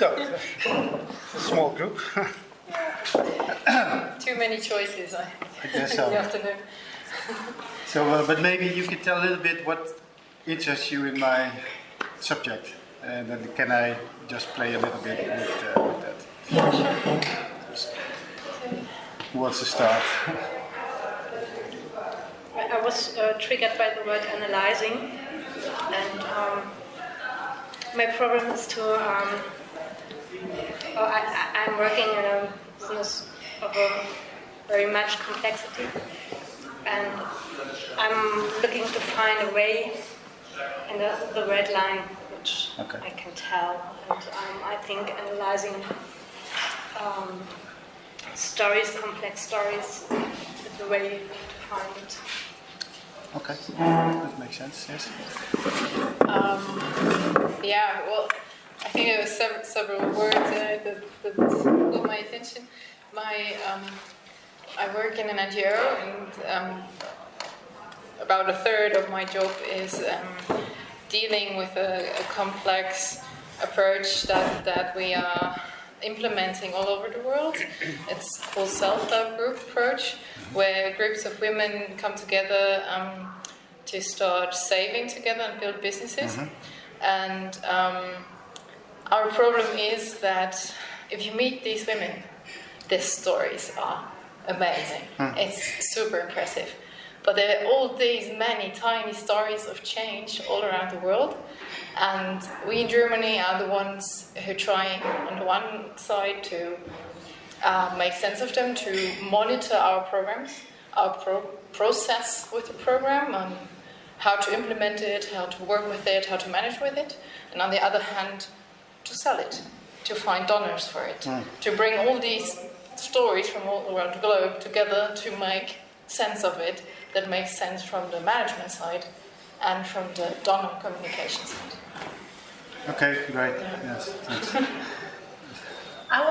So, small group. Too many choices, I guess so. in the afternoon. So, but maybe you could tell a little bit what interests you in my subject, and then can I just play a little bit with that? Who wants to start? I was triggered by the word analyzing, and my problem is to. I'm working in a business of a very much complexity, and I'm looking to find a way in the red line, which I can tell, and I think analyzing stories, complex stories, is the way to find it. Okay, that makes sense, yes. Yeah, well, I think there were several words that caught my attention. I work in an NGO, and about a third of my job is dealing with a complex approach that we are implementing all over the world. It's called self-help group approach, where groups of women come together to start saving together and build businesses. And our problem is that if you meet these women, their stories are amazing. It's super impressive. But there are all these many tiny stories of change all around the world. And we in Germany are the ones who are trying, on the one side, to make sense of them, to monitor our programs, our process with the program, and how to implement it, how to work with it, how to manage with it. And on the other hand, to sell it, to find donors for it, to bring all these stories from all around the globe together to make sense of it, that makes sense from the management side and from the donor communication side. Okay, great. Yes, thanks. I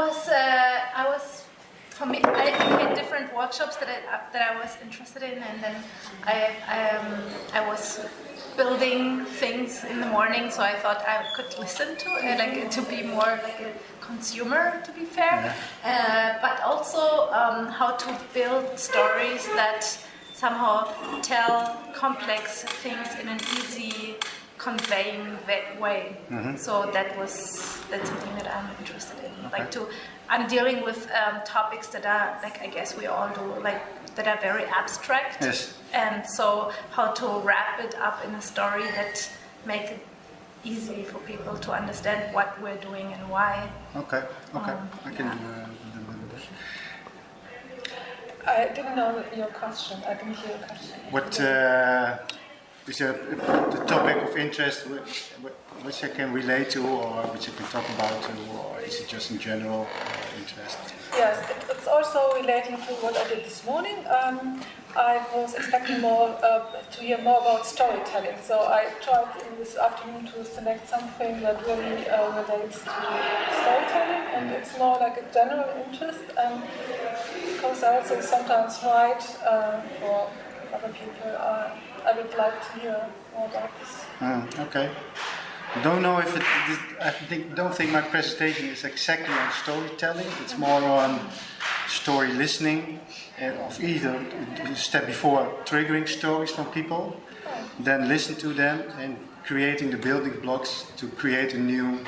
was, for me, I had different workshops that I was interested in, and then I was building things in the morning, so I thought I could listen to it, like to be more like a consumer, to be fair, but also how to build stories that somehow tell complex things in an easy, conveying way. So that's something that I'm interested in. I'm dealing with topics that are, like, I guess we all do, like, that are very abstract. Yes. And so how to wrap it up in a story that makes it easy for people to understand what we're doing and why. Okay. I can do that. I didn't know your question. I didn't hear your question. What is the topic of interest which I can relate to, or which I can talk about to, or is it just in general interest? Yes, it's also relating to what I did this morning. I was expecting to hear more about storytelling, so I tried in this afternoon to select something that really relates to storytelling, and it's more like a general interest, because I also sometimes write for other people. I would like to hear more about this. Okay. I don't know if don't think my presentation is exactly on storytelling. It's more on story listening, of either a step before triggering stories from people, then listen to them and creating the building blocks to create a new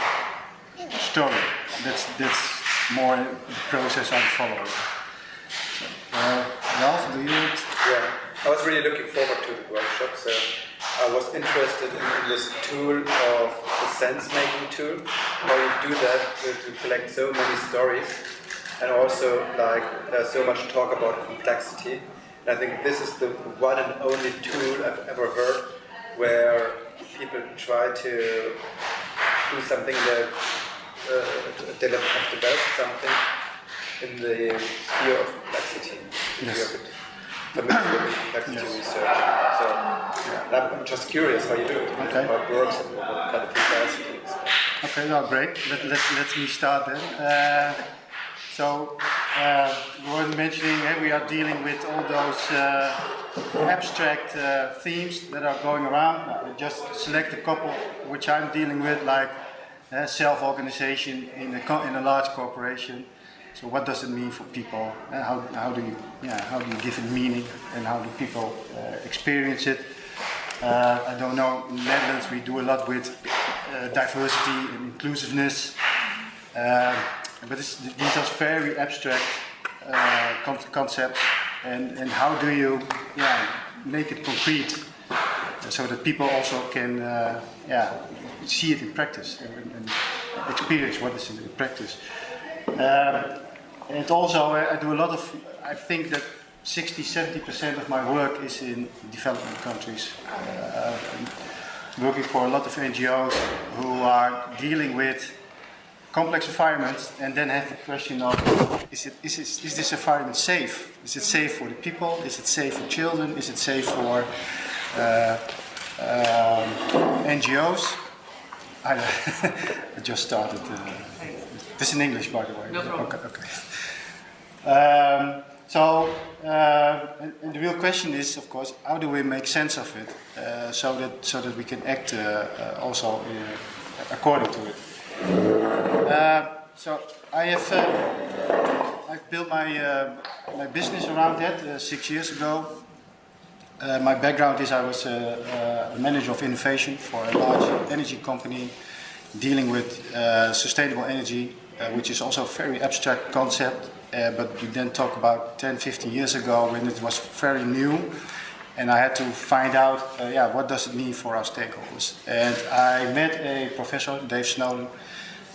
story. That's more the process I'm following. Ralph, do you? Yeah, I was really looking forward to the workshop. So I was interested in this tool of the sense-making tool, how you do that to collect so many stories, and also like there's so much talk about complexity. And I think this is the one and only tool I've ever heard where people try to do something that develop something in the sphere of complexity. Yes. Complexity research. So I'm just curious how you do it, how it works, and what kind of results it is. Okay, no, great. Let me start then. So, we're mentioning we are dealing with all those abstract themes that are going around. I just select a couple which I'm dealing with, like self-organization in a large corporation. So what does it mean for people? How do you give it meaning, and how do people experience it? I don't know. In the Netherlands, we do a lot with diversity and inclusiveness, but these are very abstract concepts. And how do you make it concrete so that people also can see it in practice and experience what is in practice. And also I do a lot of, I think that 60-70% of my work is in developing countries. Working for a lot of NGOs who are dealing with complex environments and then have the question of, is this environment safe? Is it safe for the people? Is it safe for children? Is it safe for NGOs? I just started. This is in English, by the way. No problem. Okay. And the real question is, of course, how do we make sense of it so that we can act also according to it. So I've built my business around that 6 years ago. My background is I was a manager of innovation for a large energy company dealing with sustainable energy, which is also a very abstract concept. But we then talk about 10-15 years ago when it was very new, and I had to find out, what does it mean for our stakeholders. And I met a professor, Dave Snowden,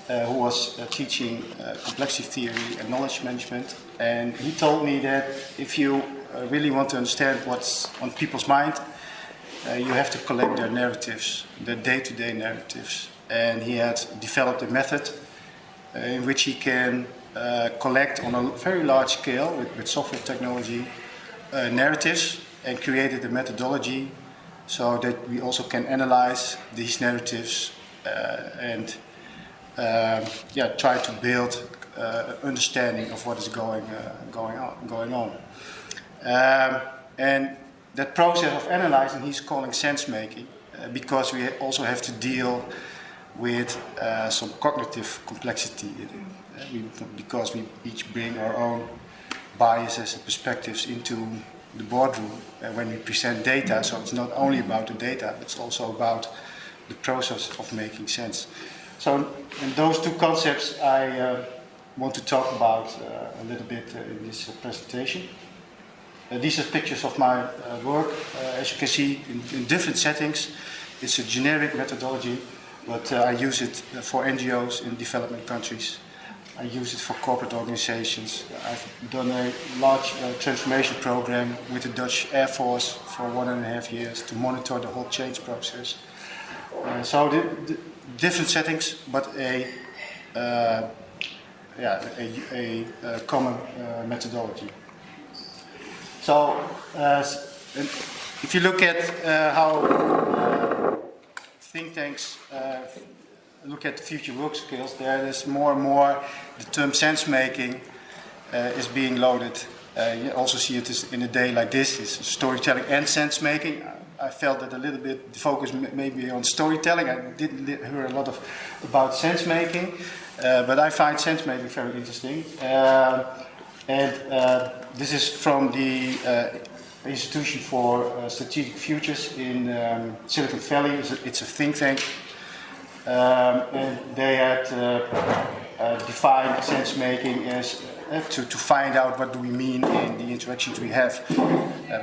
who was teaching complexity theory and knowledge management, and he told me that if you really want to understand what's on people's mind, you have to collect their narratives, their day-to-day narratives. And he had developed a method in which he can collect on a very large scale with software technology narratives, and created a methodology so that we also can analyze these narratives and try to build understanding of what is going on. And that process of analyzing he's calling sense making, because we also have to deal with some cognitive complexity because we each bring our own biases and perspectives into the boardroom when we present data. So it's not only about the data, it's also about the process of making sense. So in those two concepts I want to talk about a little bit in this presentation. These are pictures of my work. As you can see in different settings. It's a generic methodology, but I use it for NGOs in developing countries. I use it for corporate organizations. I've done a large transformation program with the Dutch Air Force for 1.5 years to monitor the whole change process. So the different settings, but a common methodology. So if you look at how think tanks look at future work skills, there's more and more the term sense making is being loaded. You also see it in a day like this, is storytelling and sense making. I felt that a little bit the focus maybe on storytelling. I didn't hear a lot about sense making, but I find sense making very interesting. This is from the Institution for Strategic Futures in Silicon Valley. It's a think tank. And they had defined sense making as to find out what do we mean in the interactions we have.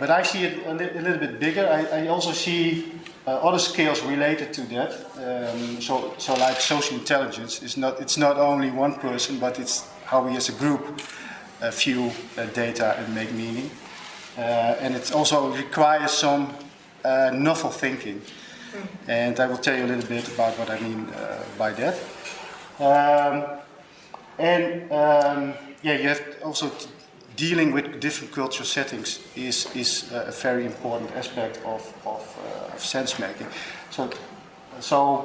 But I see it a little bit bigger. I also see other skills related to that. So like social intelligence, it's not only one person, but it's how we as a group view data and make meaning. And it also requires some novel thinking. And I will tell you a little bit about what I mean by that. You have also dealing with different cultural settings is a very important aspect of sense making. So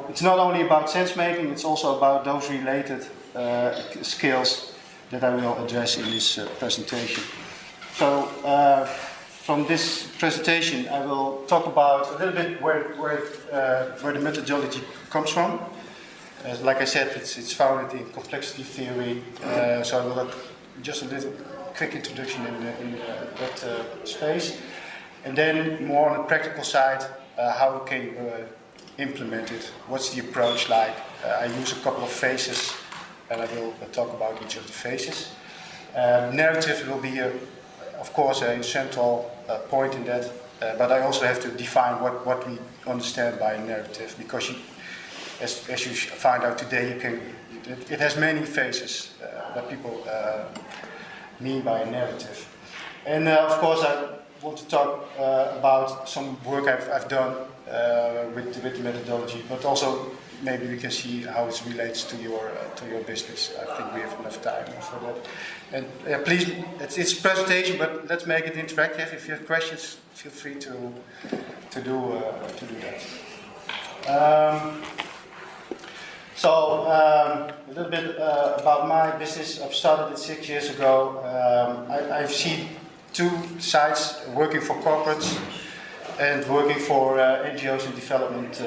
it's not only about sense making; it's also about those related skills that I will address in this presentation. So. From this presentation, I will talk about a little bit where the methodology comes from, Like I said, it's founded in complexity theory, so I will have just a little quick introduction in that space. And then more on the practical side, how can you implement it? What's the approach like? I use a couple of phases, and I will talk about each of the phases. Narrative will be, of course, a central point in that, but I also have to define what we understand by a narrative, because as you find out today, it has many phases that people mean by a narrative. And of course, I want to talk about some work I've done with the methodology, but also maybe we can see how it relates to your business. I think we have enough time for that. And please, it's a presentation, but let's make it interactive. If you have questions, feel free to do that. So a little bit about my business. I've started it 6 years ago. I've seen two sides: working for corporates and working for NGOs and development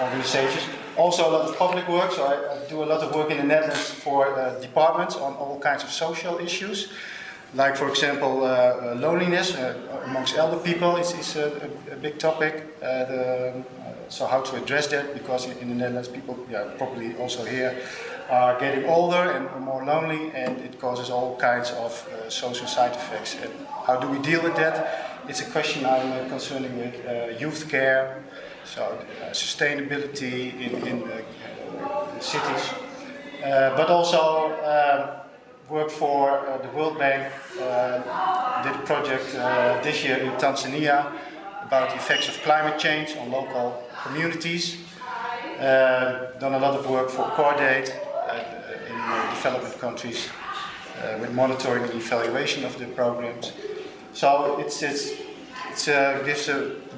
organizations. Also a lot of public work, so I do a lot of work in the Netherlands for departments on all kinds of social issues. Like, for example, loneliness amongst elder people is a big topic. So how to address that, because in the Netherlands people, probably also here, are getting older and more lonely, and it causes all kinds of social side effects. And how do we deal with that? It's a question I'm concerning with youth care, so sustainability in cities, but also work for the World Bank. Did a project this year in Tanzania about the effects of climate change on local communities. Done a lot of work for Cordate in development countries with monitoring and evaluation of the programs. So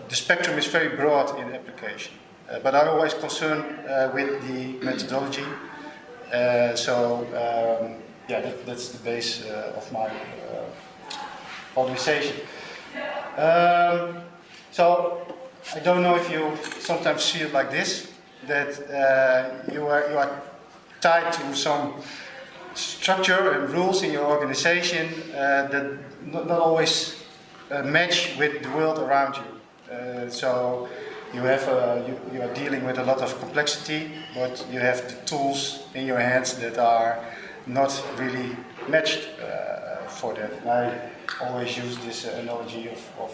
the spectrum is very broad in application. But I'm always concerned with the methodology. That's the base of my organization. So I don't know if you sometimes feel like this, that you are tied to some structure and rules in your organization that not always match with the world around you. So you are dealing with a lot of complexity, but you have the tools in your hands that are not really matched for that. And I always use this analogy of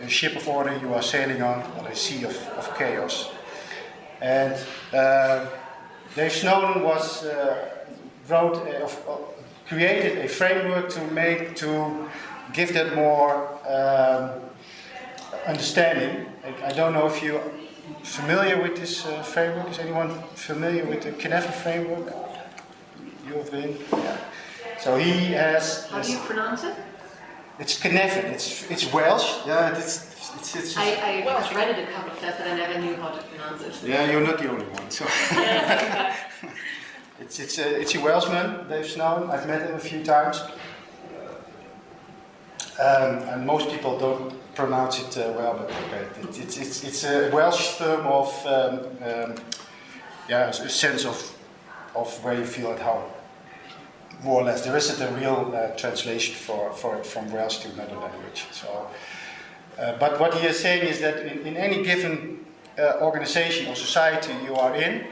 a ship of order you are sailing on a sea of chaos. And Dave Snowden created a framework to give that more understanding. I don't know if you're familiar with this framework. Is anyone familiar with the Kneffen framework? You have been? Yeah. So he has... How do you pronounce it? It's Kneffen. It's Welsh. Yeah, I read it a couple of times, but I never knew how to pronounce it. Yeah, you're not the only one. So. It's a Welshman, Dave Snowden. I've met him a few times. And most people don't pronounce it well, but okay. It's a Welsh term of a sense of where you feel at home, more or less. There isn't a real translation for it from Welsh to another language. So, but what he is saying is that in any given organization or society you are in,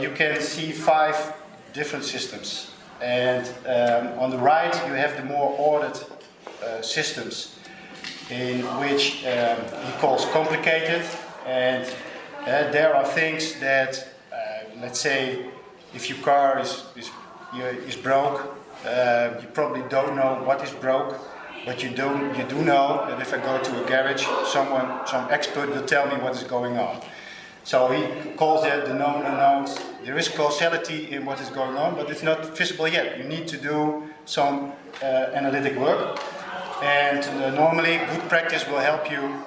you can see 5 different systems. And on the right you have the more ordered systems, in which he calls complicated, and there are things that, let's say, if your car is broke, you probably don't know what is broke, but you do know that if I go to a garage, some expert will tell me what is going on. So he calls that the known unknowns. There is causality in what is going on, but it's not visible yet. You need to do some analytic work. And normally, good practice will help you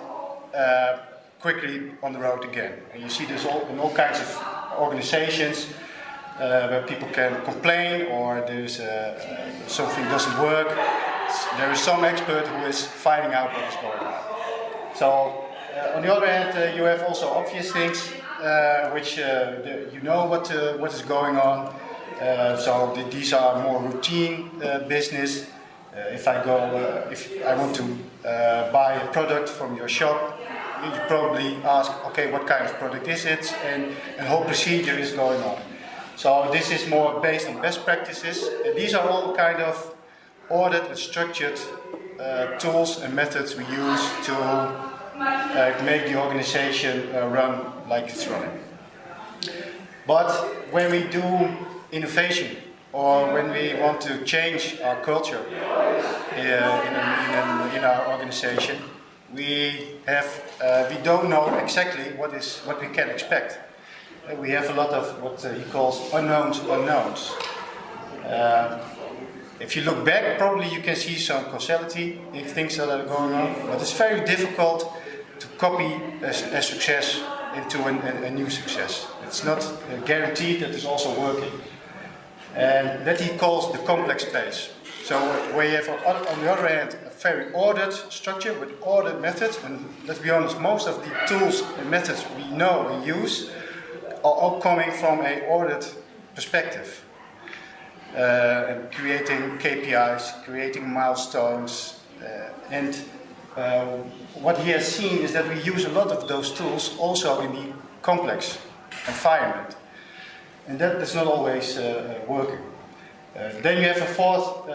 quickly on the road again. And you see this in all kinds of organizations where people can complain, or there's something doesn't work. There is some expert who is finding out what is going on. So On the other hand, you have also obvious things, which you know what is going on. So these are more routine business. If I want to buy a product from your shop, you probably ask, okay, what kind of product is it, and whole procedure is going on. So this is more based on best practices. And these are all kind of ordered and structured tools and methods we use to make the organization run like it's running. But when we do innovation, or when we want to change our culture in our organization, we don't know exactly what we can expect. We have a lot of what he calls unknowns. If you look back, probably you can see some causality in things that are going on, but it's very difficult to copy a success into a new success. It's not guaranteed that it's also working. And that he calls the complex space. So where you have on the other hand a very ordered structure with ordered methods, and let's be honest, most of the tools and methods we know and use are all coming from an ordered perspective. And creating KPIs, creating milestones, and what he has seen is that we use a lot of those tools also in the complex environment. And that is not always working. Then you have a fourth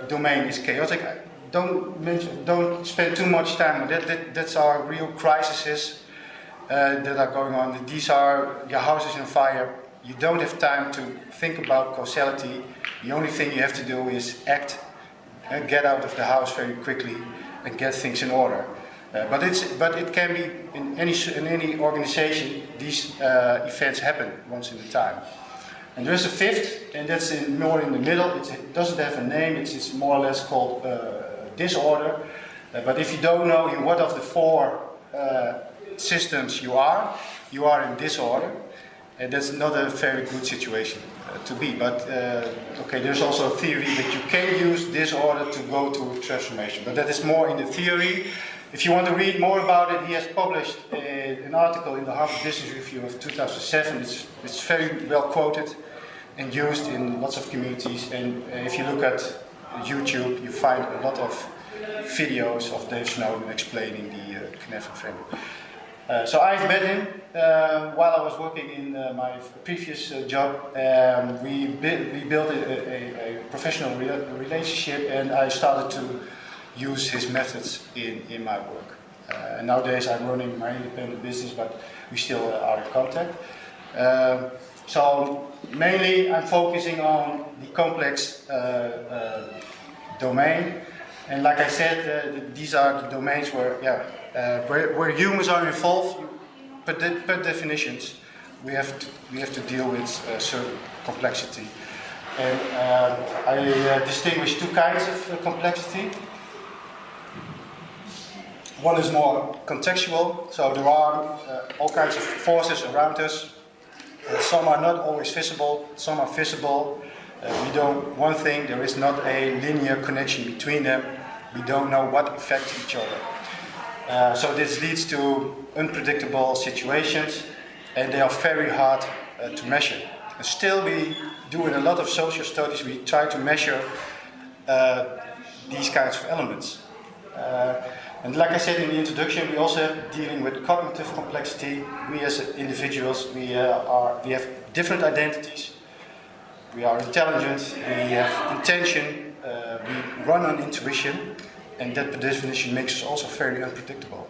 domain, is chaotic. Don't spend too much time on that. That's our real crises that are going on. These are your houses on fire. You don't have time to think about causality. The only thing you have to do is act, get out of the house very quickly, and get things in order. But it can be in any organization. These events happen once in a time. And there's a fifth, and that's more in the middle. It doesn't have a name. It's more or less called disorder. But if you don't know in what of the four systems you are in disorder, and that's not a very good situation to be. But okay, there's also a theory that you can use disorder to go to transformation. But that is more in the theory. If you want to read more about it, he has published an article in the Harvard Business Review of 2007. It's very well quoted and used in lots of communities. And if you look at YouTube, you find a lot of videos of Dave Snowden explaining the Kneffen framework. So I've met him while I was working in my previous job. We built a professional relationship, and I started to use his methods in my work. And nowadays I'm running my independent business, but we still are in contact. So mainly I'm focusing on the complex domain. And like I said, these are the domains where humans are involved. Per definitions, we have to deal with certain complexity. And I distinguish two kinds of complexity. One is more contextual, so there are all kinds of forces around us. Some are not always visible, some are visible. One thing, there is not a linear connection between them. We don't know what affects each other. So this leads to unpredictable situations, and they are very hard to measure. And still, we do in a lot of social studies, we try to measure these kinds of elements. And like I said in the introduction, we also have dealing with cognitive complexity. We as individuals, we have different identities. We are intelligent, we have intention, we run on intuition, and that per definition makes us also very unpredictable.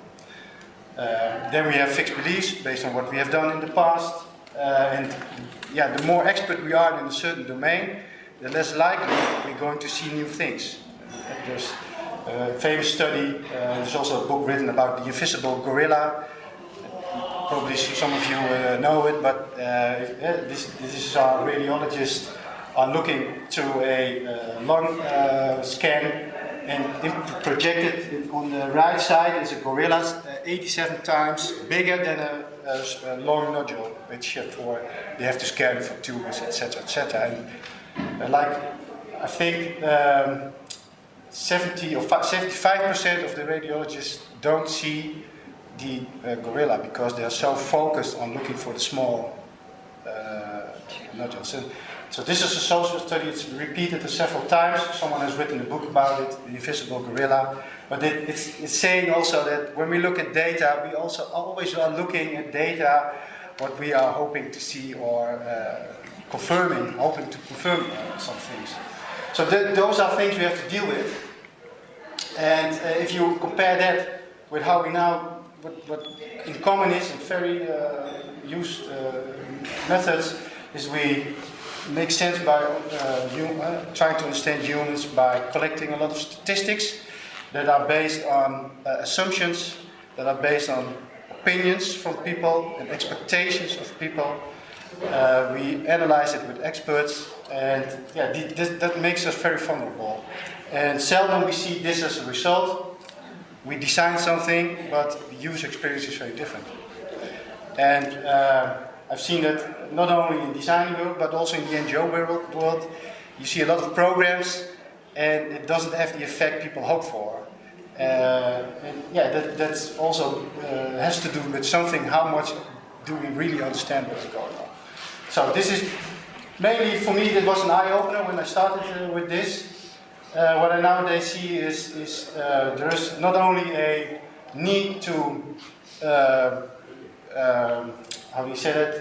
Then we have fixed beliefs based on what we have done in the past. And the more expert we are in a certain domain, the less likely we're going to see new things. There's a famous study, there's also a book written about the invisible gorilla. Probably some of you know it, but this is our radiologists are looking through a lung scan, and projected on the right side is a gorilla 87 times bigger than a lung nodule, which they have to scan for tumors, etc., etc. And I think 70 or 75% of the radiologists don't see the gorilla, because they are so focused on looking for the small nodules. So this is a social study. It's repeated several times. Someone has written a book about it, The Invisible Gorilla. But it's saying also that when we look at data, we also always are looking at data, what we are hoping to see or hoping to confirm some things. So those are things we have to deal with. And if you compare that with how we now, what in common is, and very used methods, is we make sense by trying to understand humans by collecting a lot of statistics that are based on assumptions, that are based on opinions from people and expectations of people. We analyze it with experts, and that makes us very vulnerable. And seldom we see this as a result. We design something, but the user experience is very different. And I've seen that not only in design world, but also in the NGO world. You see a lot of programs, and it doesn't have the effect people hope for. That's also has to do with something. How much do we really understand what's going on? So this is mainly, for me, it was an eye-opener when I started with this. What I nowadays see is there is not only a need to how do you say that?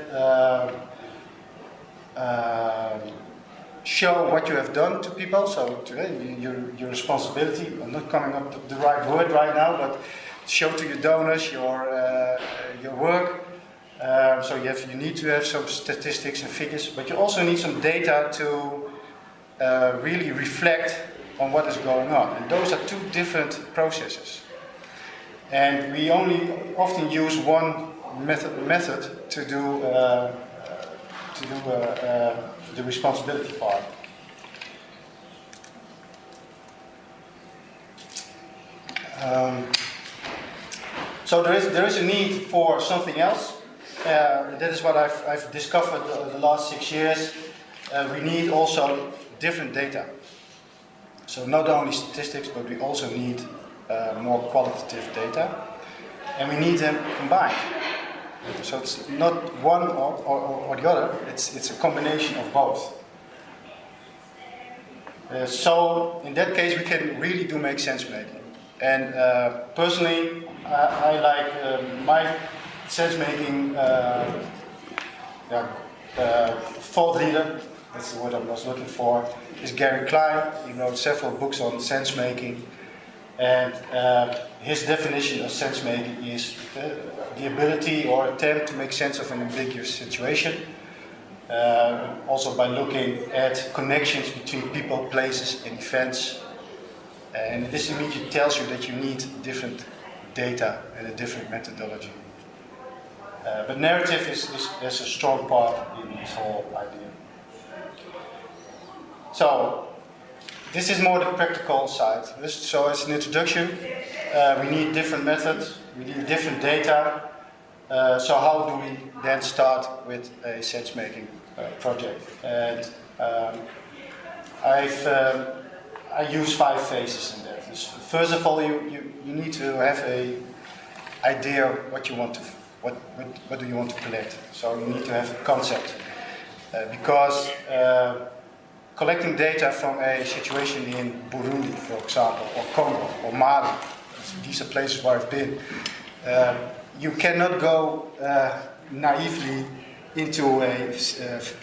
Show what you have done to people. So your responsibility. I'm not coming up with the right word right now, but show to your donors your work. So you need to have some statistics and figures, but you also need some data to really reflect on what is going on. And those are two different processes. And we only often use one method to do the responsibility part. So there is a need for something else. That is what I've discovered the last 6 years. We need also different data. So not only statistics, but we also need more qualitative data, and we need them combined. So it's not one or the other, it's a combination of both. So in that case we can really do make sense making. And personally I like my sense making thought leader, that's the word I was looking for, is Gary Klein. He wrote several books on sense making. And his definition of sense making is the ability or attempt to make sense of an ambiguous situation. Also by looking at connections between people, places, and events. And this immediately tells you that you need different data and a different methodology. But narrative is a strong part in this whole idea. So, this is more the practical side. So as an introduction, we need different methods, we need different data. So how do we then start with a sense-making project? And I use 5 phases in that. First of all, you need to have an idea what you want to, what do you want to collect. So you need to have a concept, because collecting data from a situation in Burundi, for example, or Congo, or Mali, these are places where I've been, you cannot go naively into a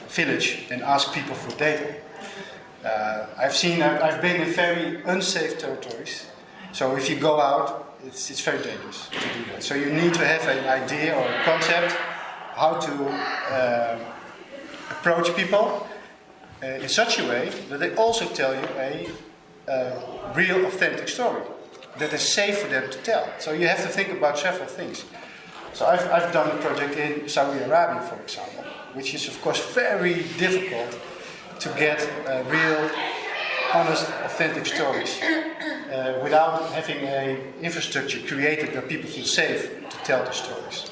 village and ask people for data. I've been in very unsafe territories, so if you go out, it's very dangerous to do that. So you need to have an idea or a concept how to approach people in such a way that they also tell you a real, authentic story that is safe for them to tell. So you have to think about several things. So I've done a project in Saudi Arabia, for example, which is of course very difficult to get real, honest, authentic stories without having an infrastructure created where people feel safe to tell the stories.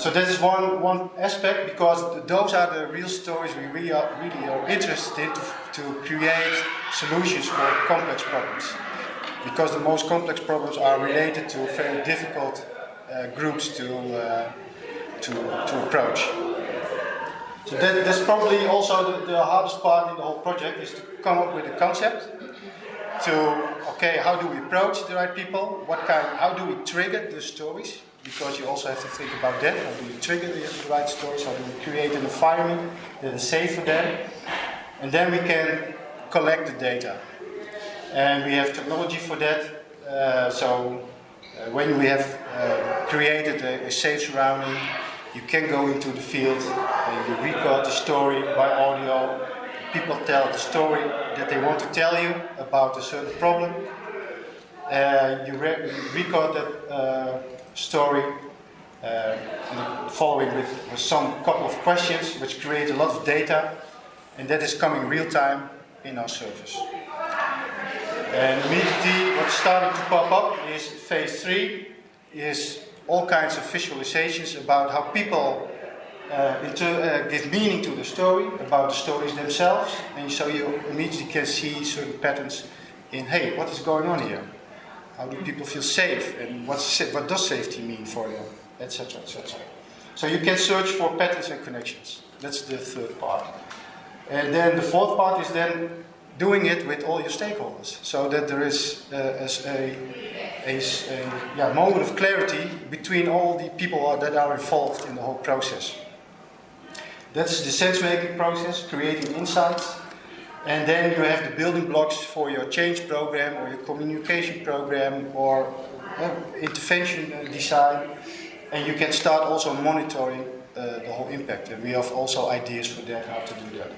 So that is one aspect, because those are the real stories we really are interested in to create solutions for complex problems. because the most complex problems are related to very difficult groups to approach. So that's probably also the hardest part in the whole project, is to come up with a concept. Okay, how do we approach the right people? How do we trigger the stories? Because you also have to think about that. How do you trigger the right stories? How do we create an environment that is safe for them? And then we can collect the data. And we have technology for that. When we have created a safe surrounding, you can go into the field and you record the story by audio. People tell the story that they want to tell you about a certain problem. You record that story, following with some couple of questions, which create a lot of data, and that is coming real time in our service. And immediately what's starting to pop up is phase 3, is all kinds of visualizations about how people give meaning to the story, about the stories themselves, and so you immediately can see certain patterns in, hey, what is going on here? How do people feel safe, and what does safety mean for them, etc., etc. So you can search for patterns and connections. That's the third part. And then the fourth part is then doing it with all your stakeholders, so that there is a moment of clarity between all the people that are involved in the whole process. That's the sense-making process, creating insights. And then you have the building blocks for your change program or your communication program or intervention design. And you can start also monitoring the whole impact. And we have also ideas for that, how to do that.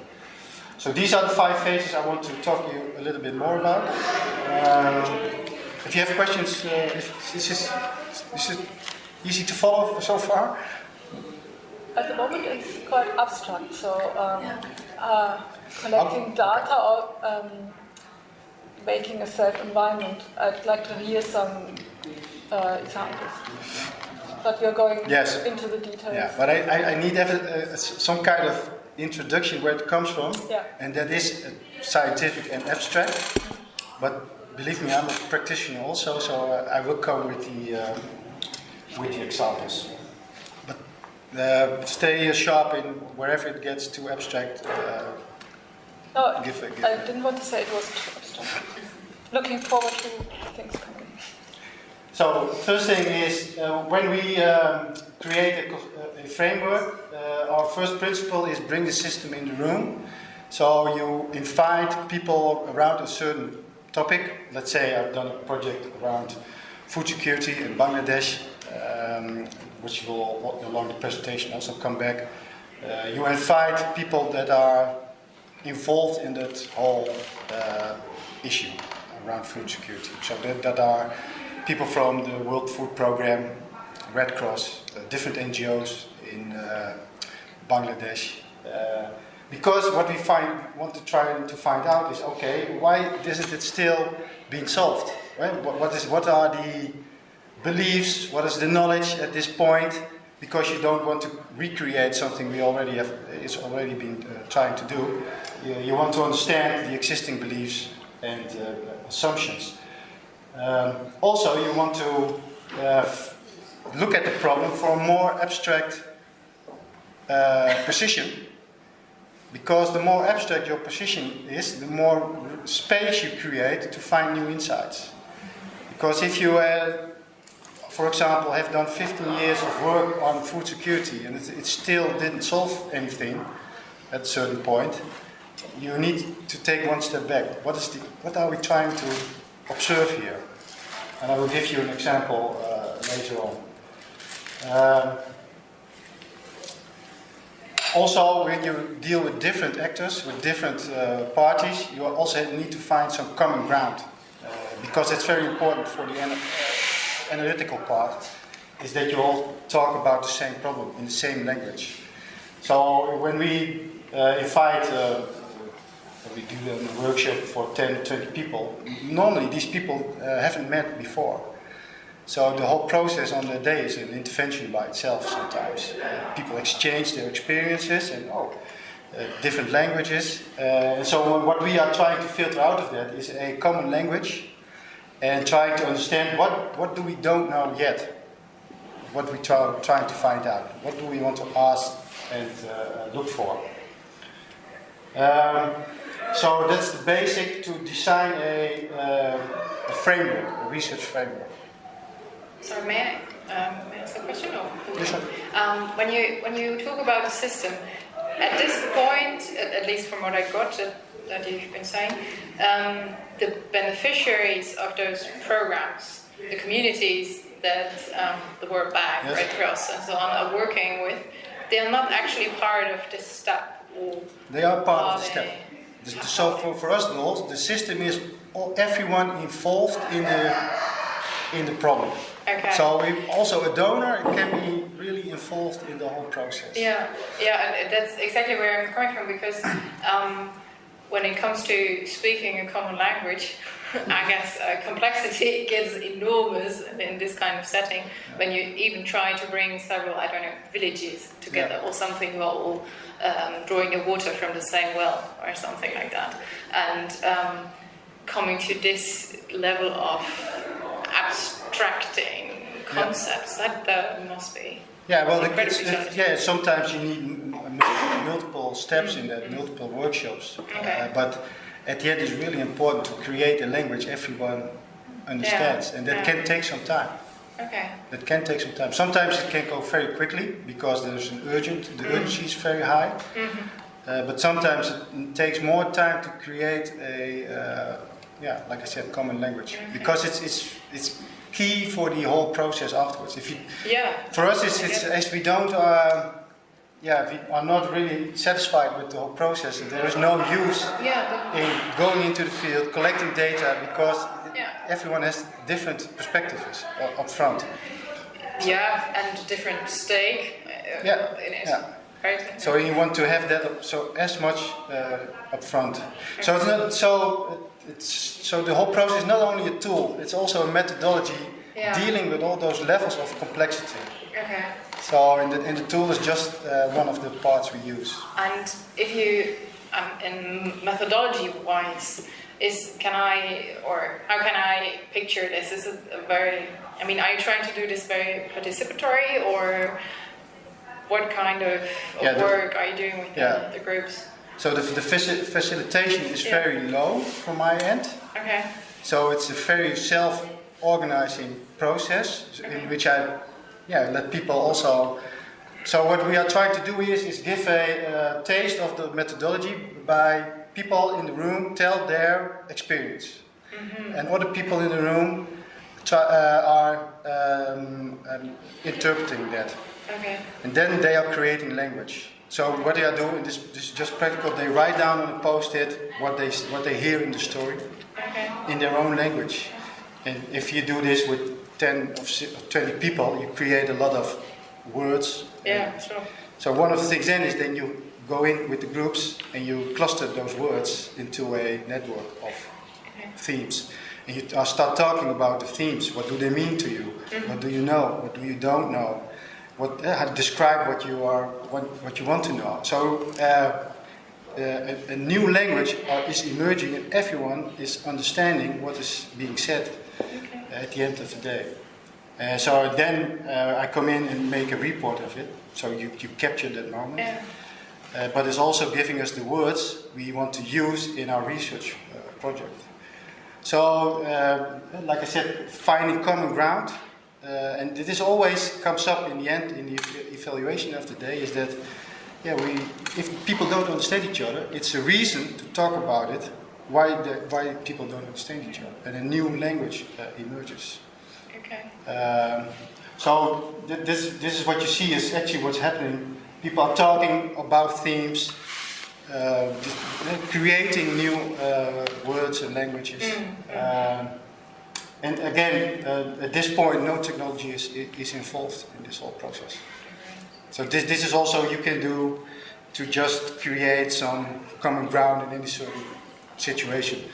So these are the 5 phases I want to talk to you a little bit more about. If you have questions, this is easy to follow so far. At the moment it's quite abstract, so collecting data or making a safe environment. I'd like to hear some examples. But you're going into the details. Yeah, but I need some kind of introduction where it comes from, and that is scientific and abstract. But believe me, I'm a practitioner also, so I will come with the examples. But stay sharp in wherever it gets too abstract. I didn't want to say it was too abstract. Looking forward to things coming. So first thing is when we create a framework, our first principle is bring the system in the room. So you invite people around a certain topic. Let's say I've done a project around food security in Bangladesh, which will along the presentation also come back. You invite people that are involved in that whole issue around food security. So that are people from the World Food Programme, Red Cross, different NGOs in Bangladesh. Because what we want to try to find out is, okay, why isn't it still being solved? Right? What are the beliefs? What is the knowledge at this point? Because you don't want to recreate something we already have. It's already been trying to do. You want to understand the existing beliefs and assumptions. Also, you want to look at the problem from a more abstract position, because the more abstract your position is, the more space you create to find new insights. Because if you, for example, have done 15 years of work on food security and it still didn't solve anything at a certain point, you need to take one step back. What are we trying to observe here? And I will give you an example later on. Also, when you deal with different actors, with different parties, you also need to find some common ground. Because it's very important for the analytical part, is that you all talk about the same problem in the same language. So when we we do a workshop for 10, 20 people. Normally these people haven't met before. So the whole process on the day is an intervention by itself sometimes. People exchange their experiences and different languages. So what we are trying to filter out of that is a common language and trying to understand what do we don't know yet, what we trying to find out, what do we want to ask and look for. So that's the basic to design a framework, a research framework. So may I ask a question? Or? Yes, sir. When you talk about a system, at this point, at least from what I got that you've been saying, the beneficiaries of those programs, the communities that the World Bank, yes. Red Cross, and so on are working with, they are not actually part of this step. Or they are part of the step. So for us, the system is everyone involved in the problem. Okay. So also a donor can be really involved in the whole process. Yeah, and that's exactly where I'm coming from, because when it comes to speaking a common language, I guess complexity gets enormous in this kind of setting when you even try to bring several, villages together or something who are all drawing the water from the same well or something like that. And coming to this level of abstracting concepts, that must be incredibly challenging. Sometimes you need multiple steps in that, multiple workshops. Okay. But at the end, it's really important to create a language everyone understands, and that can take some time. Okay. That can take some time. Sometimes it can go very quickly because there's the urgency is very high. Mm-hmm. But sometimes it takes more time to create a, like I said, common language, because it's key for the whole process afterwards. For us, it's as we don't, we are not really satisfied with the whole process, and there is no use in going into the field, collecting data, because everyone has different perspectives up front. And different stake in it. Right? So you want to have that as much up front. So it's not so the whole process is not only a tool; it's also a methodology dealing with all those levels of complexity. Okay. So and the tool is just one of the parts we use. And if you, in methodology-wise, how can I picture this? Is it are you trying to do this very participatory, or what kind of work are you doing with the groups? So the facilitation is very low from my end. Okay. So it's a very self-organizing process in which I let people also. So what we are trying to do is give a taste of the methodology by people in the room tell their experience, and other people in the room are interpreting that. Okay. And then they are creating language. So what they are doing, this is just practical. They write down on a post-it what they hear in the story, in their own language. And if you do this with 10 or 20 people, you create a lot of words. Yeah, sure. So one of the things then is you go in with the groups and you cluster those words into a network of themes. And you start talking about the themes. What do they mean to you? What do you know? What do you don't know? Describe what you want to know. So a new language is emerging, and everyone is understanding what is being said at the end of the day. So then I come in and make a report of it. So you capture that moment. But it's also giving us the words we want to use in our research project. So, like I said, finding common ground. And this always comes up in the end, in the evaluation of the day, is that if people don't understand each other, it's a reason to talk about it, why people don't understand each other, and a new language emerges. Okay. So this is what you see is actually what's happening. People are talking about themes, creating new words and languages. And again, at this point, no technology is involved in this whole process. So this is also you can do to just create some common ground in any certain situation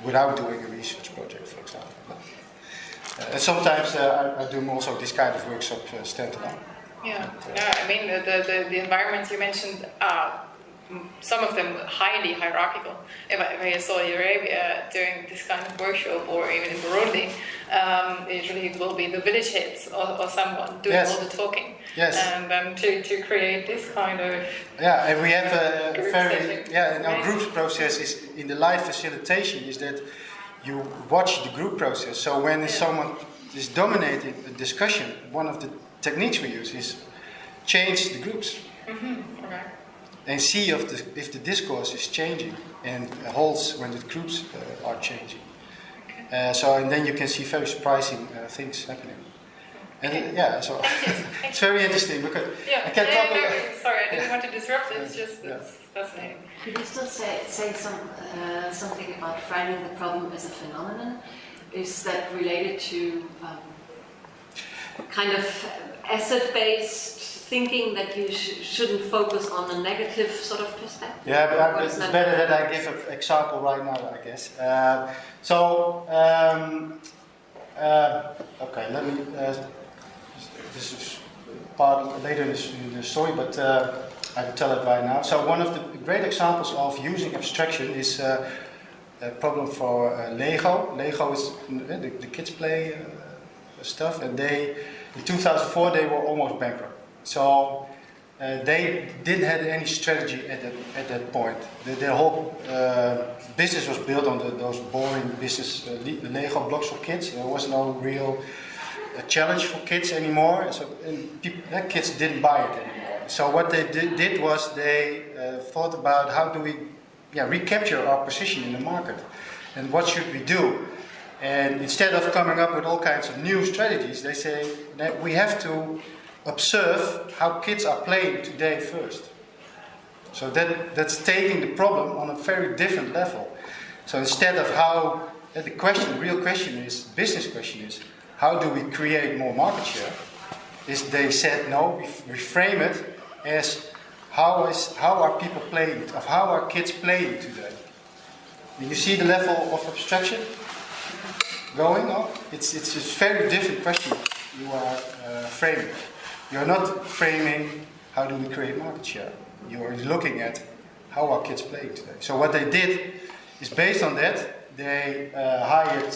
without doing a research project, for example. And sometimes I do also this kind of workshop standalone. Yeah, I mean the environments you mentioned are some of them highly hierarchical. If I saw Arabia doing this kind of workshop, or even in Burundi, usually it will be the village heads or someone doing all the talking. Yes. And then to create this kind of and we have a group very setting. and our group process is in the live facilitation is that you watch the group process. So when someone is dominating a discussion, one of the techniques we use is change the groups. Okay. And see if the discourse is changing and holds when the groups are changing. And then you can see very surprising things happening. And so it's very interesting because I can talk about. Sorry, I didn't want to disrupt it. It's just it's fascinating. Could you still say something about framing the problem as a phenomenon? Is that related to kind of asset-based thinking that you shouldn't focus on a negative sort of perspective? Yeah, but it's better that I give an example right now, I guess. Okay, let me. This is part later in the story, but I will tell it right now. So one of the great examples of using abstraction is a problem for Lego. Lego is the kids play stuff, and in 2004 they were almost bankrupt. So they didn't have any strategy at that point. Their whole business was built on those boring business Lego blocks for kids. There was no real challenge for kids anymore. So kids didn't buy it anymore. So what they did was they thought about how do we recapture our position in the market, and what should we do? And instead of coming up with all kinds of new strategies, they say that we have to observe how kids are playing today first. So that's taking the problem on a very different level. So instead of how the real question is, business question is, how do we create more market share? They said no, we frame it as how are people playing, of how are kids playing today? Do you see the level of abstraction going on? It's a very different question you are framing. You're not framing how do we create market share. You're looking at how are kids playing today. So what they did is based on that, they hired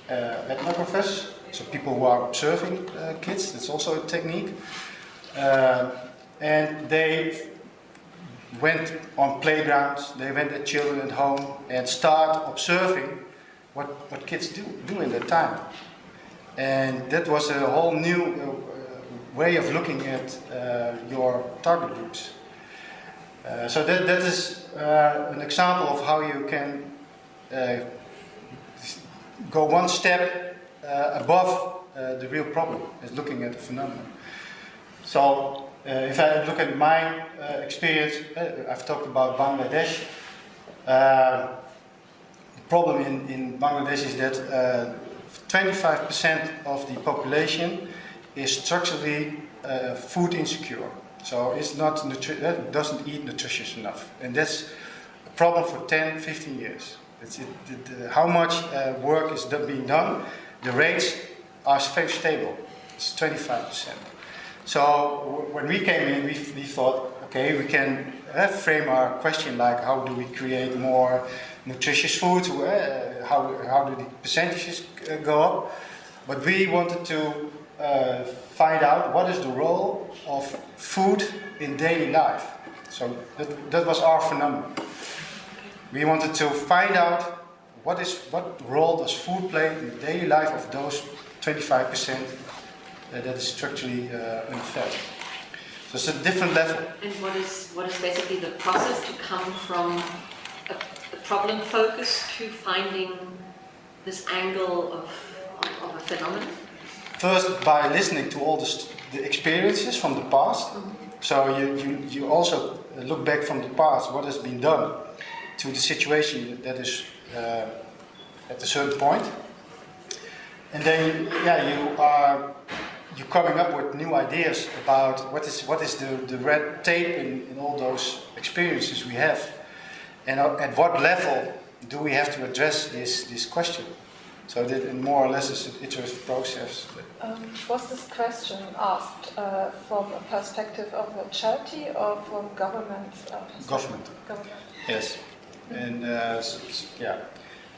ethnographers, so people who are observing kids. That's also a technique. And they went on playgrounds, they went at children at home and start observing what kids do in that time. And that was a whole new way of looking at your target groups. So that is an example of how you can go one step above the real problem, is looking at the phenomenon. So if I look at my experience, I've talked about Bangladesh. The problem in Bangladesh is that 25% of the population is structurally food insecure. So it's not doesn't eat nutritious enough. And that's a problem for 10, 15 years. How much work is being done, the rates are very stable. It's 25%. So when we came in, we thought, okay, we can frame our question like, how do we create more nutritious food? How do the percentages go up? But we wanted to find out what is the role of food in daily life. So that was our phenomenon. We wanted to find out what role does food play in the daily life of those 25% that is structurally unfed. So it's a different level. And what is basically the process to come from a problem focus to finding this angle of a phenomenon? First, by listening to all the experiences from the past. Mm-hmm. So you also look back from the past, what has been done to the situation that is at a certain point. And then you're coming up with new ideas about what is the red tape in all those experiences we have, and at what level do we have to address this question. So that more or less is an iterative process. Was this question asked from a perspective of a charity or from government? Government. Government. Yes, and yeah,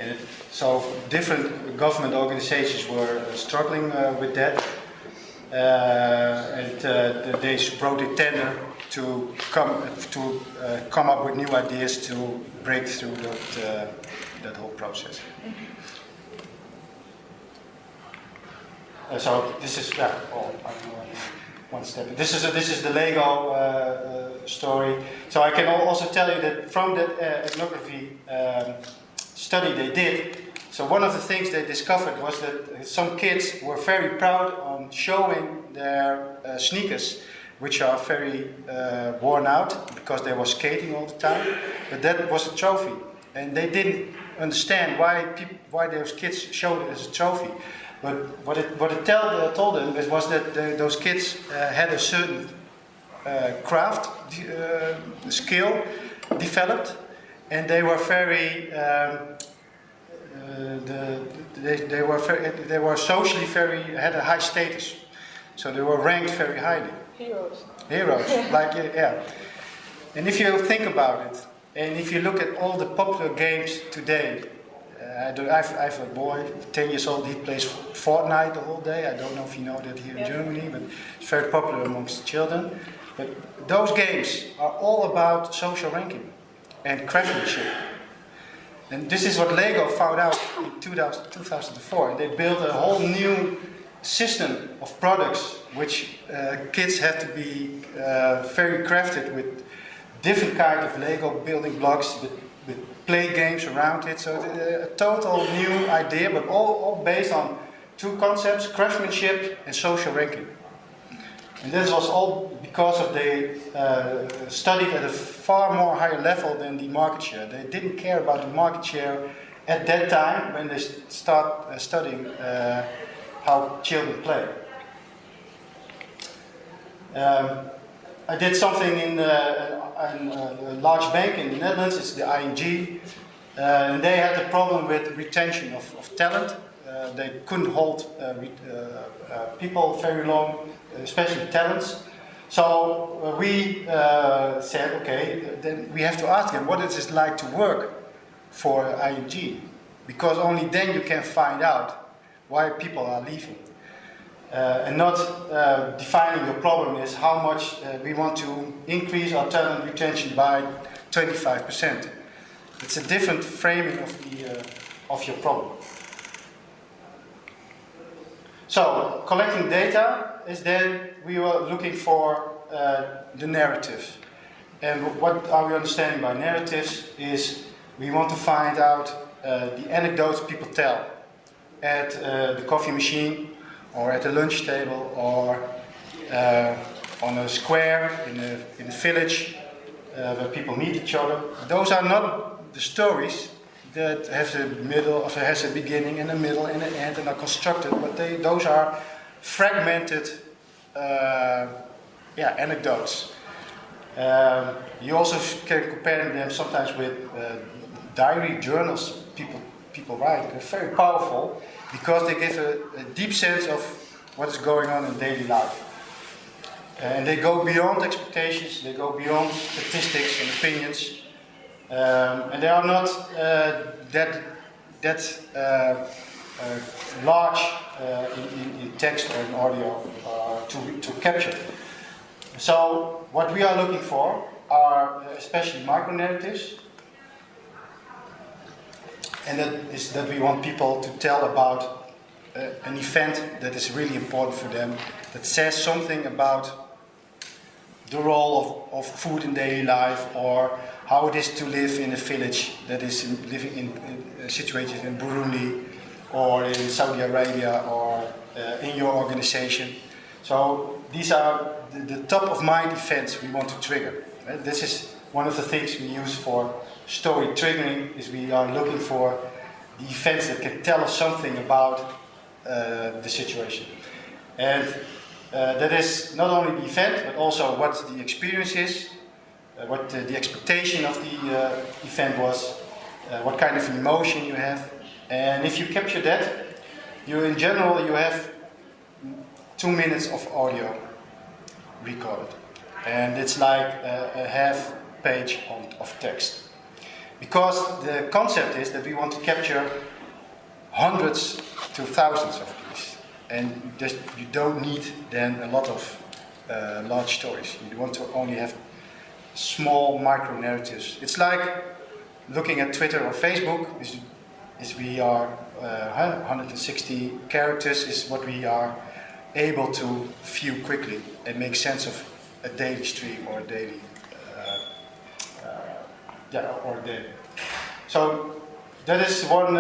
and so different government organizations were struggling with that, and they wrote a tender to come up with new ideas to break through that whole process. So this is one step. This is the Lego story. So I can also tell you that from that ethnography study they did, so one of the things they discovered was that some kids were very proud on showing their sneakers, which are very worn out because they were skating all the time. But that was a trophy, and they didn't understand why those kids showed it as a trophy. But what it told them was that those kids had a certain craft skill developed, and they were very they were socially had a high status, so they were ranked very highly. Heroes, like yeah. And if you think about it, and if you look at all the popular games today. I have a boy, 10 years old, he plays Fortnite the whole day. I don't know if you know that here in Germany, but it's very popular amongst children. But those games are all about social ranking and craftsmanship. And this is what Lego found out in 2004. They built a whole new system of products which kids had to be very crafted with different kind of Lego building blocks, with play games around it, so a total new idea, but all based on two concepts, craftsmanship and social ranking. And this was all because of they studied at a far more higher level than the market share. They didn't care about the market share at that time when they start studying how children play. I did something in a large bank in the Netherlands, it's the ING, and they had a problem with retention of talent. They couldn't hold people very long, especially talents. So we said, okay, then we have to ask them what it is like to work for ING, because only then you can find out why people are leaving. And not defining your problem is how much we want to increase our talent retention by 25%. It's a different framing of your problem. So collecting data is then we were looking for the narrative. And what are we understanding by narratives is we want to find out the anecdotes people tell at the coffee machine, or at a lunch table, or on a square in a village where people meet each other. Those are not the stories that has a middle, or has a beginning and a middle and an end and are constructed, but those are fragmented anecdotes. You also can compare them sometimes with diary journals people write. They're very powerful because they give a deep sense of what is going on in daily life. And they go beyond expectations, they go beyond statistics and opinions. And they are not that large in text or in audio to capture. So what we are looking for are especially micro-narratives. And that is that we want people to tell about an event that is really important for them, that says something about the role of food in daily life, or how it is to live in a village that is situated in Burundi, or in Saudi Arabia, or in your organization. So these are the top of mind events we want to trigger. This is one of the things we use for story triggering, is we are looking for the events that can tell us something about the situation. And that is not only the event, but also what the experience is, what the expectation of the event was, what kind of emotion you have. And if you capture that, in general, you have 2 minutes of audio recorded. And it's like a half page of text. Because the concept is that we want to capture hundreds to thousands of these. And you don't need then a lot of large stories. You want to only have small micro narratives. It's like looking at Twitter or Facebook. Is we are 160 characters is what we are able to view quickly and make sense of a daily stream or a daily or a day. So that is one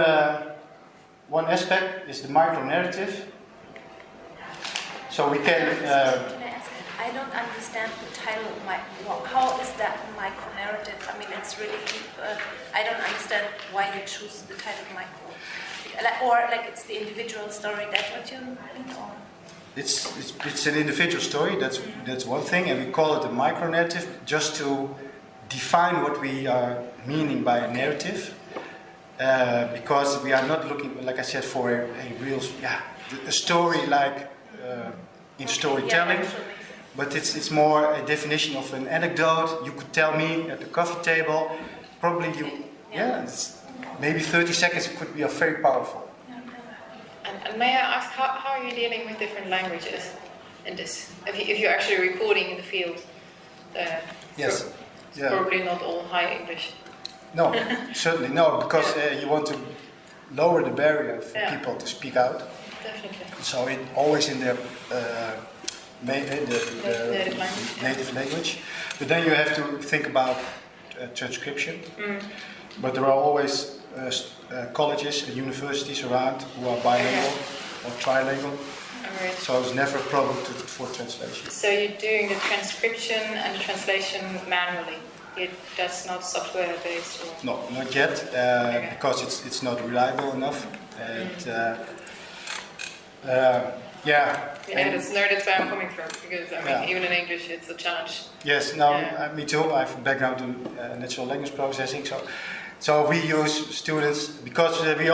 aspect is the micro narrative. So we can. Can I ask? I don't understand the title. How is that micro narrative? I mean, it's really deep. I don't understand why you choose the title micro, or like it's the individual story. That's what you mean, or? It's an individual story. That's one thing, and we call it a micro narrative just to define what we are meaning by a narrative. Because we are not looking, like I said, for a real a story like in storytelling. But it's more a definition of an anecdote you could tell me at the coffee table. Probably maybe 30 seconds could be very powerful. And may I ask, how are you dealing with different languages in this? If you're actually recording in the field? Yes. It's probably not all high English. No, certainly no, because you want to lower the barrier for people to speak out. Definitely. So it always in their native language. But then you have to think about transcription. But there are always colleges and universities around who are bilingual or trilingual. Right. So it's never a problem for translation. So you're doing the transcription and the translation manually? That's not software based? Or? No, not yet, because it's not reliable enough. And that's where I'm coming from, because even in English it's a challenge. Yes, me too. I have a background in natural language processing, so we use students because we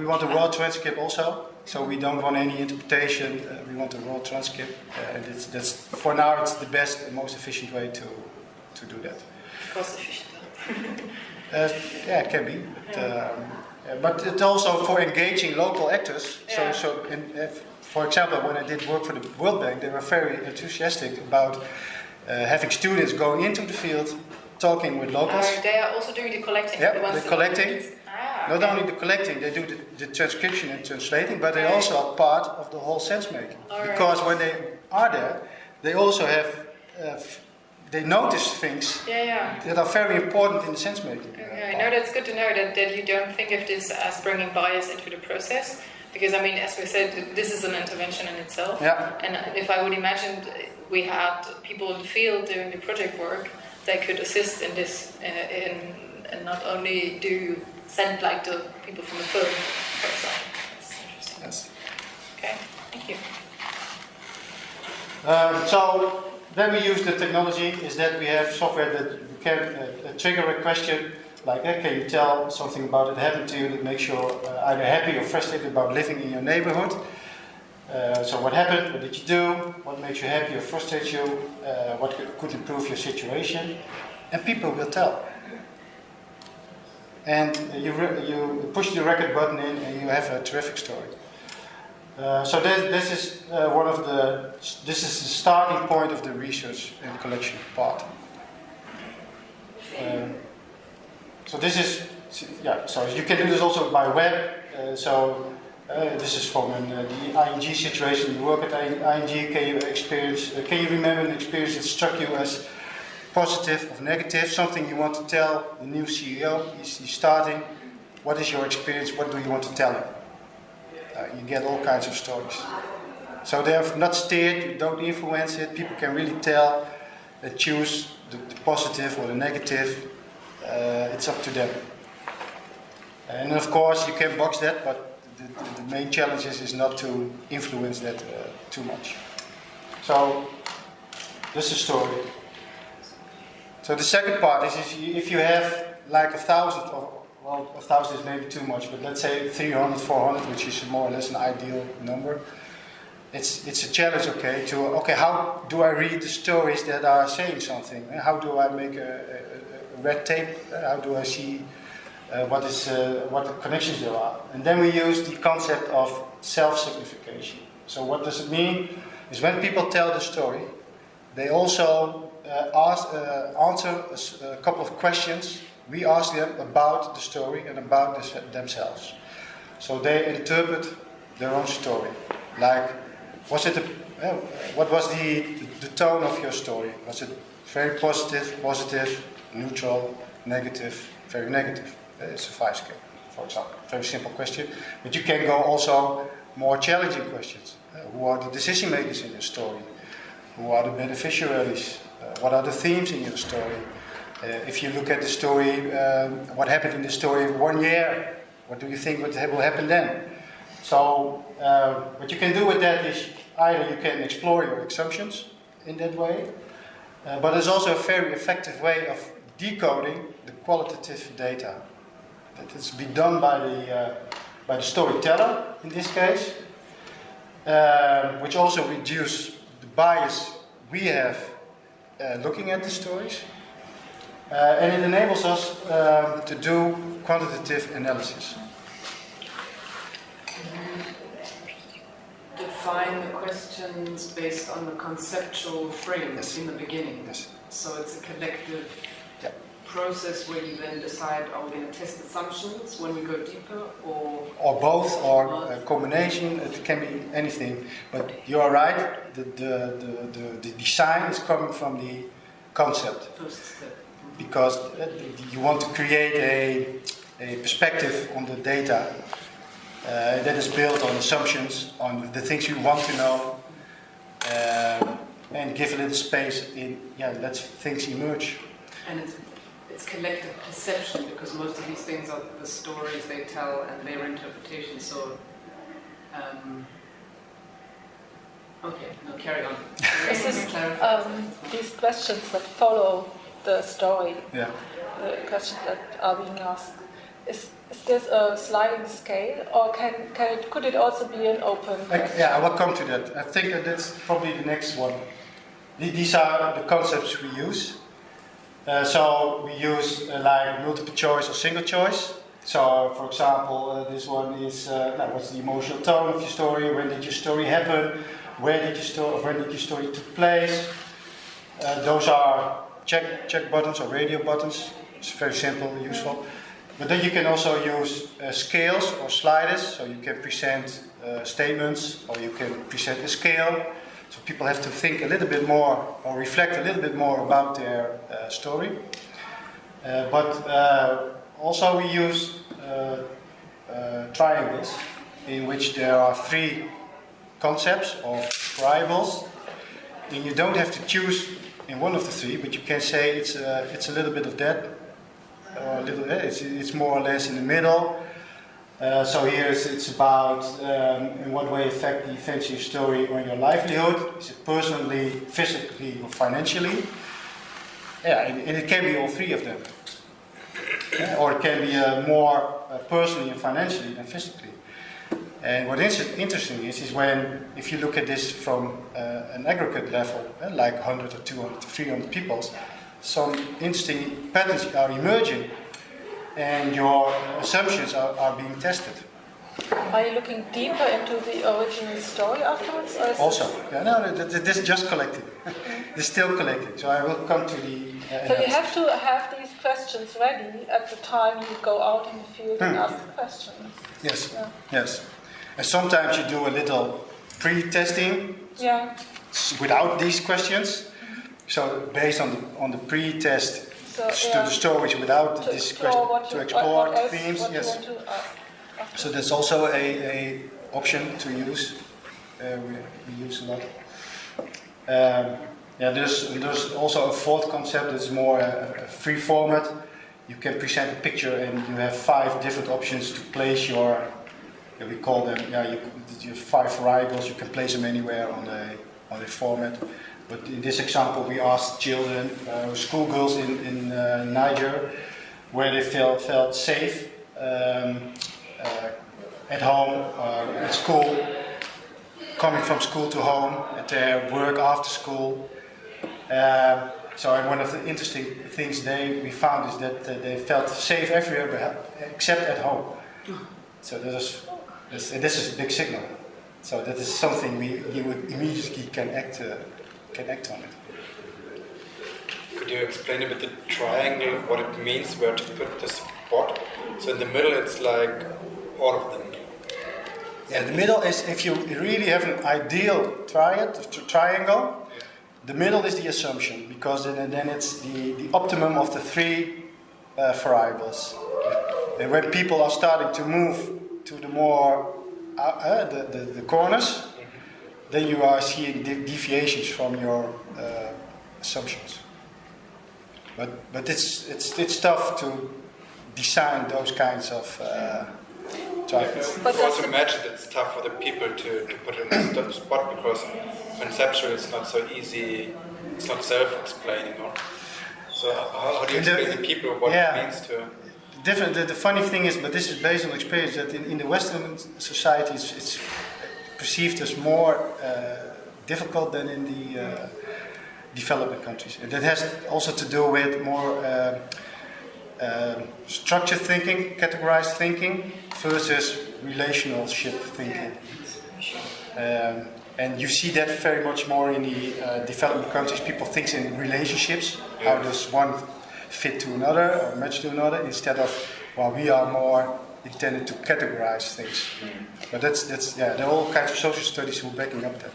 want a raw transcript also. So we don't want any interpretation. We want a raw transcript, and that's for now it's the best and most efficient way to do that. Cost efficient. It can be. But it's also for engaging local actors. Yeah. For example, when I did work for the World Bank, they were very enthusiastic about having students going into the field, talking with locals. They are also doing the collecting. Yeah, the collecting. Not only the collecting, they do the transcription and translating, but they also are part of the whole sense making. Because when they are there, they also have. They notice things that are very important in the sense making. I know that's good to know that you don't think of this as bringing bias into the process, because I mean, as we said, this is an intervention in itself. Yeah. And if I would imagine we had people in the field doing the project work, they could assist in this, and not only send like the people from the film, for example. That's interesting. Yes. Okay. Thank you. So then we use the technology is that we have software that you can trigger a question like, can you tell something about it happened to you that makes you either happy or frustrated about living in your neighborhood. So what happened? What did you do? What makes you happy or frustrates you? What could improve your situation? And people will tell. And you push the record button in and you have a terrific story. So this is this is the starting point of the research and collection part. So this is So you can do this also by web. This is from the ING situation. You work at ING. Can you remember an experience that struck you as positive or negative? Something you want to tell the new CEO? He's starting. What is your experience? What do you want to tell him? You get all kinds of stories. So they are not steered, you don't influence it. People can really tell, choose the positive or the negative. It's up to them. And of course you can box that, but the main challenge is not to influence that too much. So this is the story. So the second part is if you have like 1,000 well, 1,000 is maybe too much, but let's say 300, 400, which is more or less an ideal number. It's a challenge, okay, how do I read the stories that are saying something? How do I make a red tape? How do I see what the connections there are? And then we use the concept of self-signification. So what does it mean? Is when people tell the story, they also answer a couple of questions. We ask them about the story and about themselves. So they interpret their own story. Like, what was the tone of your story? Was it very positive, neutral, negative, very negative? It's a 5 scale, for example. Very simple question. But you can go also more challenging questions. Who are the decision makers in your story? Who are the beneficiaries? What are the themes in your story? If you look at the story, what happened in the story of 1 year? What do you think will happen then? So what you can do with that is either you can explore your assumptions in that way, but it's also a very effective way of decoding the qualitative data. That is been done by the storyteller in this case, which also reduces the bias we have looking at the stories, and it enables us to do quantitative analysis. Define the questions based on the conceptual frame in the beginning. Yes. So it's a collective process where you then decide, are we going to test assumptions when we go deeper, or both, or a combination. It can be anything. But you are right. The design is coming from the concept, first step? because you want to create a perspective on the data that is built on assumptions, on the things you want to know, and give a little space in, let things emerge. And it's collective perception, because most of these things are the stories they tell and their interpretation. So, okay, no, carry on. This is these questions that follow the story, Yeah. the questions that are being asked. Is this a sliding scale, or could it also be an open question? Yeah, I will come to that. I think that's probably the next one. These are the concepts we use. So we use like multiple choice or single choice. So, for example, this one is what's the emotional tone of your story? When did your story happen? When did your story took place? Those are check buttons or radio buttons. It's very simple, useful. But then you can also use scales or sliders. So you can present statements, or you can present a scale. So people have to think a little bit more, or reflect a little bit more about their story. But also we use triangles, in which there are 3 concepts or variables, and you don't have to choose in one of the 3, but you can say it's a little bit of that, or a little. It's more or less in the middle. So here it's about in what way affect the events in your story on your livelihood. Is it personally, physically, or financially? Yeah, and it can be all 3 of them. Or it can be more personally and financially than physically. And what is interesting is when, if you look at this from an aggregate level, like 100 or 200 or 300 people, some interesting patterns are emerging, and your assumptions are being tested. Are you looking deeper into the original story afterwards? Or is Also, this is just collecting. This is still collecting. So I will come to the. So you have to have these questions ready at the time you go out in the field and ask the questions. Yes. Yeah. Yes. And sometimes you do a little pre-testing. Yeah. Without these questions. So based on the pre-test. The stories without this question, to explore the themes. Yes. So that's also a option to use. We use a lot. There's also a 4th concept that's more a free format. You can present a picture and you have 5 different options to place your. We call them. You have 5 variables. You can place them anywhere on the format. But in this example, we asked children, schoolgirls in Niger, where they felt safe at home, at school, coming from school to home, at their work after school. So one of the interesting things we found is that they felt safe everywhere except at home. So this is a big signal. So that is something you would immediately can act on it. Could you explain a bit the triangle, what it means, where to put the spot? So in the middle it's like all of them. Yeah, the middle is, if you really have an ideal triangle, the middle is the assumption, because then it's the optimum of the three variables. And when people are starting to move to the more the corners, then you are seeing deviations from your assumptions. But it's tough to design those kinds of triangles. But also imagine it's tough for the people to put in the spot, because conceptually it's not so easy, it's not self-explaining. Or, so how do you explain to people what it means to... The funny thing is, but this is based on experience, that in the Western society it's perceived as more difficult than in the developing countries. And that has also to do with more structured thinking, categorized thinking, versus relationship thinking. And you see that very much more in the developing countries. People think in relationships, how does one fit to another or match to another, instead of, well, we are more intended to categorize things. But there are all kinds of social studies who are backing up that.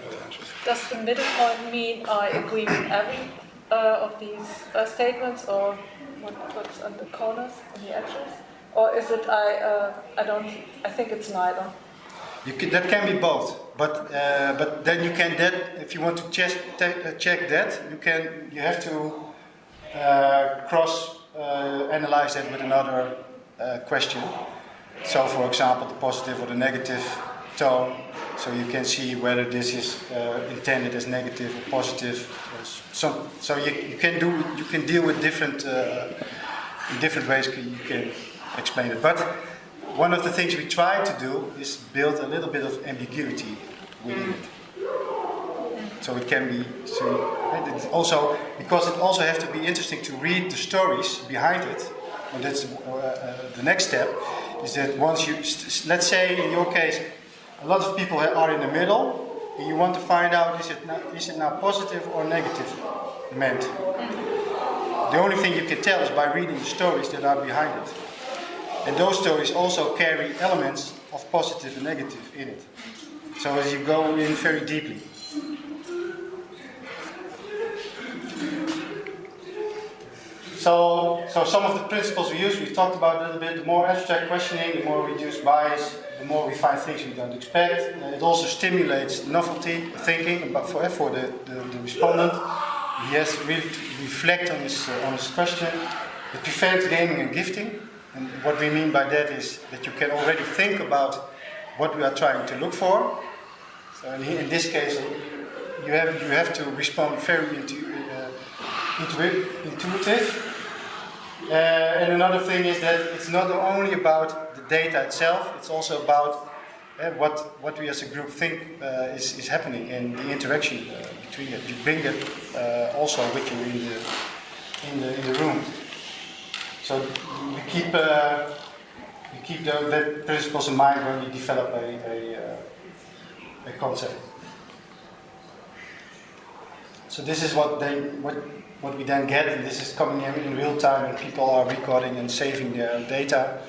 Does the middle point mean I agree with every of these statements, or what's on the corners, on the edges? Or is it I think it's neither? That can be both, but then you can if you want to check that, you have to cross analyze that with another question. So, for example, the positive or the negative tone. So you can see whether this is intended as negative or positive. So you can deal with different in different ways. You can explain it. But one of the things we try to do is build a little bit of ambiguity within it. So it can be also, because it also has to be interesting to read the stories behind it. And that's the next step. Is that once you let's say in your case, a lot of people are in the middle, and you want to find out is it now positive or negative meant. The only thing you can tell is by reading the stories that are behind it. And those stories also carry elements of positive and negative in it. So as you go in very deeply. So some of the principles we use, we talked about a little bit. The more abstract questioning, the more we reduce bias, the more we find things we don't expect. It also stimulates novelty thinking for the respondent. He has to really reflect on his question. It prevents gaming and gifting. And what we mean by that is that you can already think about what we are trying to look for. So in this case, you have to respond very intuitive. And another thing is that it's not only about the data itself, it's also about what we as a group think is happening and the interaction between it. You bring that also with you in the room. So we keep that principles in mind when we develop a concept. So this is what we then get, and this is coming in real time, and people are recording and saving their data.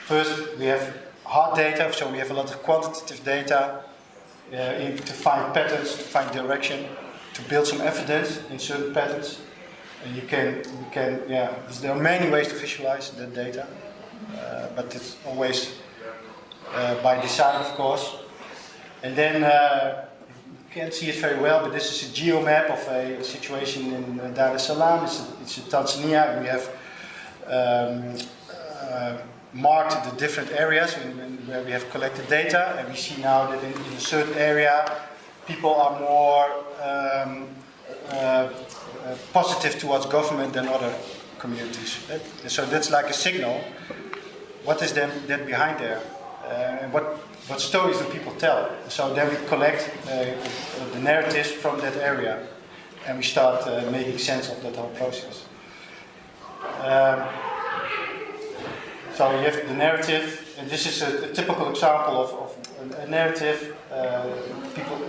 First, we have hard data, so we have a lot of quantitative data to find patterns, to find direction, to build some evidence in certain patterns. And there are many ways to visualize that data, but it's always by design, of course. And then you can't see it very well, but this is a geomap of a situation in Dar es Salaam. It's in Tanzania. We have marked the different areas where we have collected data, and we see now that in a certain area, people are more positive towards government than other communities. So that's like a signal. what is that behind there, and what stories do people tell. So then we collect the narratives from that area, and we start making sense of that whole process. So you have the narrative, and this is a typical example of a narrative.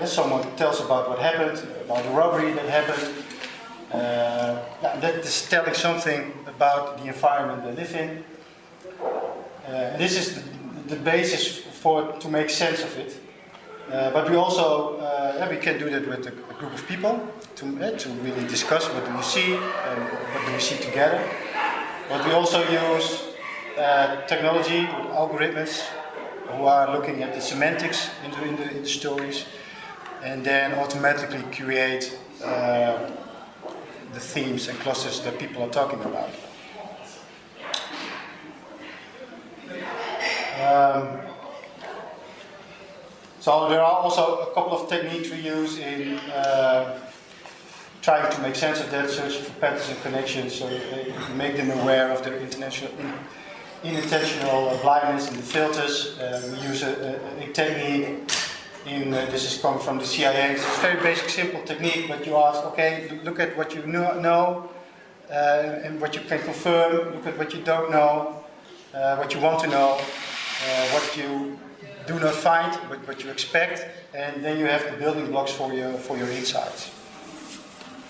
Someone tells about what happened, about a robbery that happened. That is telling something about the environment they live in. This is the basis to make sense of it. But we also we can do that with a group of people to really discuss what do we see and what do we see together. But we also use technology with algorithms who are looking at the semantics in the stories, and then automatically create the themes and clusters that people are talking about. So there are also a couple of techniques we use in trying to make sense of that, searching for patterns and connections, so you make them aware of their unintentional blindness in the filters. We use a technique. This is coming from the CIA. It's a very basic, simple technique, but you ask, okay, look at what you know and what you can confirm. Look at what you don't know, what you want to know, what you do not find, but what you expect, and then you have the building blocks for your insights.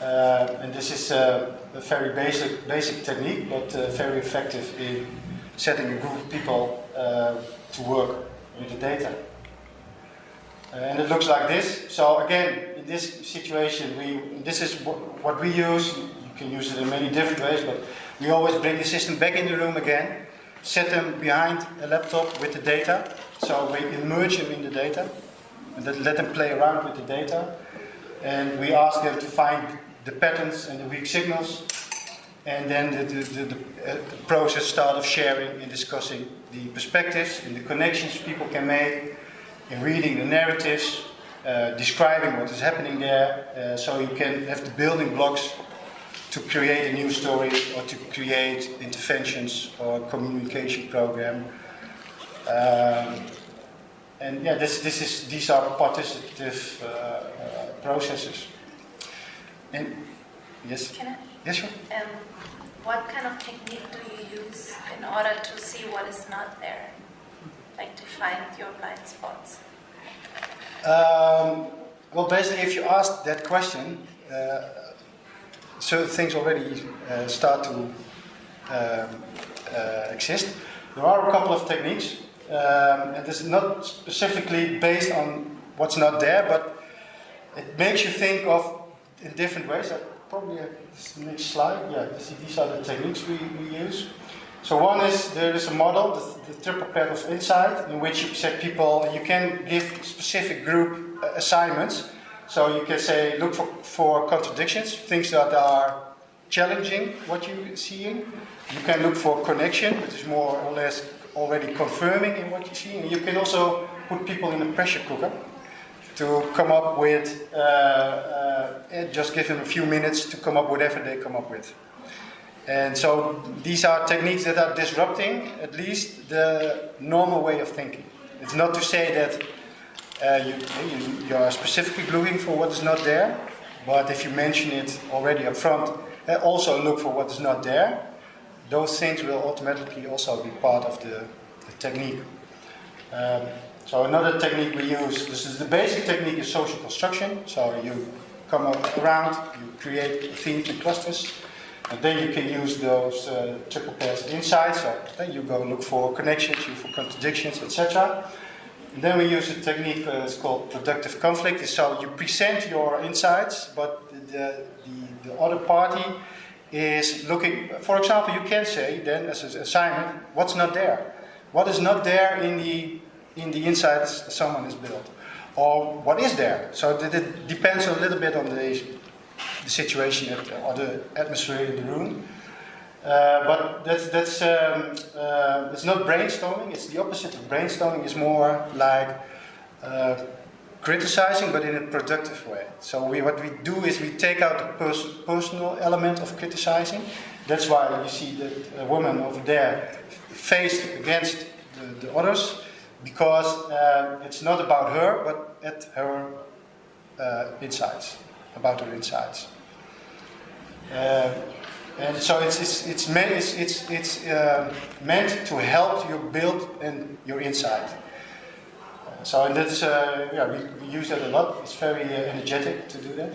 And this is a very basic technique, but very effective in setting a group of people to work with the data. And it looks like this. So again, in this situation, this is what we use. You can use it in many different ways, but we always bring the system back in the room again, set them behind a laptop with the data. So we immerse them in the data, and let them play around with the data. And we ask them to find the patterns and the weak signals. And then the process start of sharing and discussing the perspectives and the connections people can make, in reading the narratives, describing what is happening there, so you can have the building blocks to create a new story or to create interventions or communication program. And yeah, these are participative processes. And yes? Can I? Yes, sure. What kind of technique do you use in order to see what is not there? Like to find your blind spots? Well, basically, if you ask that question, certain things already start to exist. There are a couple of techniques, and this is not specifically based on what's not there, but it makes you think of in different ways. Probably this next slide. Yeah, these are the techniques we use. So one is, there is a model, the triple path of insight, in which you set people, you can give specific group assignments. So you can say, look for contradictions, things that are challenging what you're seeing. You can look for connection, which is more or less already confirming in what you see. And you can also put people in a pressure cooker to come up with, just give them a few minutes to come up with whatever they come up with. And so these are techniques that are disrupting at least the normal way of thinking. It's not to say that you are specifically looking for what is not there, but if you mention it already up front, also look for what is not there, those things will automatically also be part of the technique. So another technique we use, this is the basic technique, is social construction. So you come around, you create themes and clusters, and then you can use those triple pairs of insights. So then you go look for connections, you for contradictions, etc. And then we use a technique, it's called productive conflict. So you present your insights, but the other party is looking. For example, you can say then as an assignment, what's not there? What is not there in the insights someone has built, or what is there? So it depends a little bit on the situation or the atmosphere in the room. But it's not brainstorming. It's the opposite of brainstorming. It's more like criticizing, but in a productive way. So what we do is we take out the personal element of criticizing. That's why you see that woman over there faced against the others, because it's not about her, but at her insides, about her insides. And so it's meant to help you build your insight. So and that's we use that a lot. It's very energetic to do that.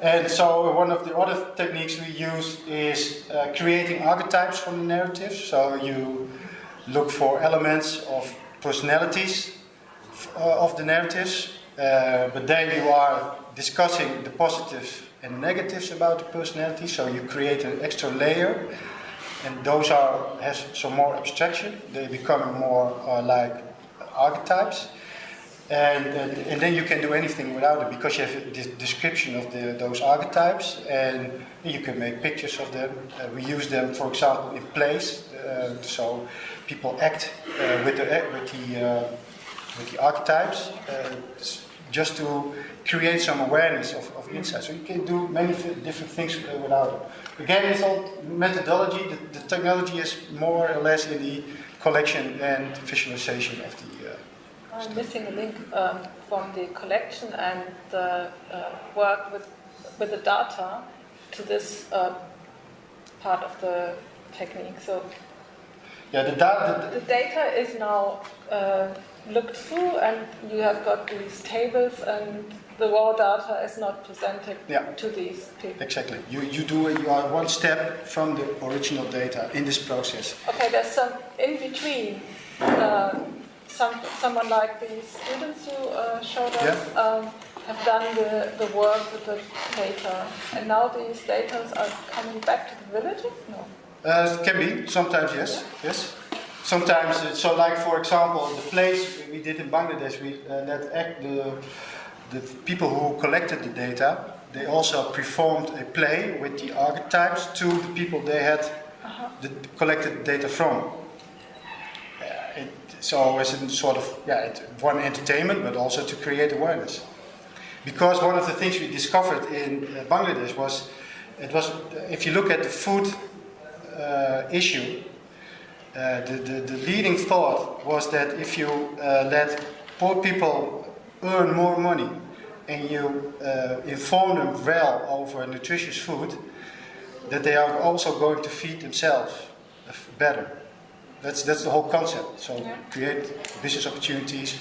And so one of the other techniques we use is creating archetypes from the narrative. So you look for elements of personalities of the narratives, but then you are discussing the positives and negatives about the personality. So you create an extra layer, and those have some more abstraction. They become more like archetypes, and then you can do anything without it, because you have a description of those archetypes, and you can make pictures of them. We use them, for example, in plays, so people act with the archetypes, just to create some awareness of insight. So you can do many different things without it. Again, it's all methodology. The technology is more or less in the collection and visualization of the. I'm missing a link from the collection and the work with the data to this part of the technique. So yeah, the data is now looked through, and you have got these tables, and the raw data is not presented to these people. Exactly. You are one step from the original data in this process. Okay, there's some in between. Someone like the students you showed us have done the work with the data, and now these data are coming back to the villages? No. It can be. Sometimes yes. Yes. Sometimes, so like for example, the plays we did in Bangladesh, we the people who collected the data, they also performed a play with the archetypes to the people they had collected data from. So as a sort of one entertainment, but also to create awareness. Because one of the things we discovered in Bangladesh was if you look at the food issue, the leading thought was that if you let poor people earn more money and you inform them well over nutritious food, that they are also going to feed themselves better. That's the whole concept. So create business opportunities,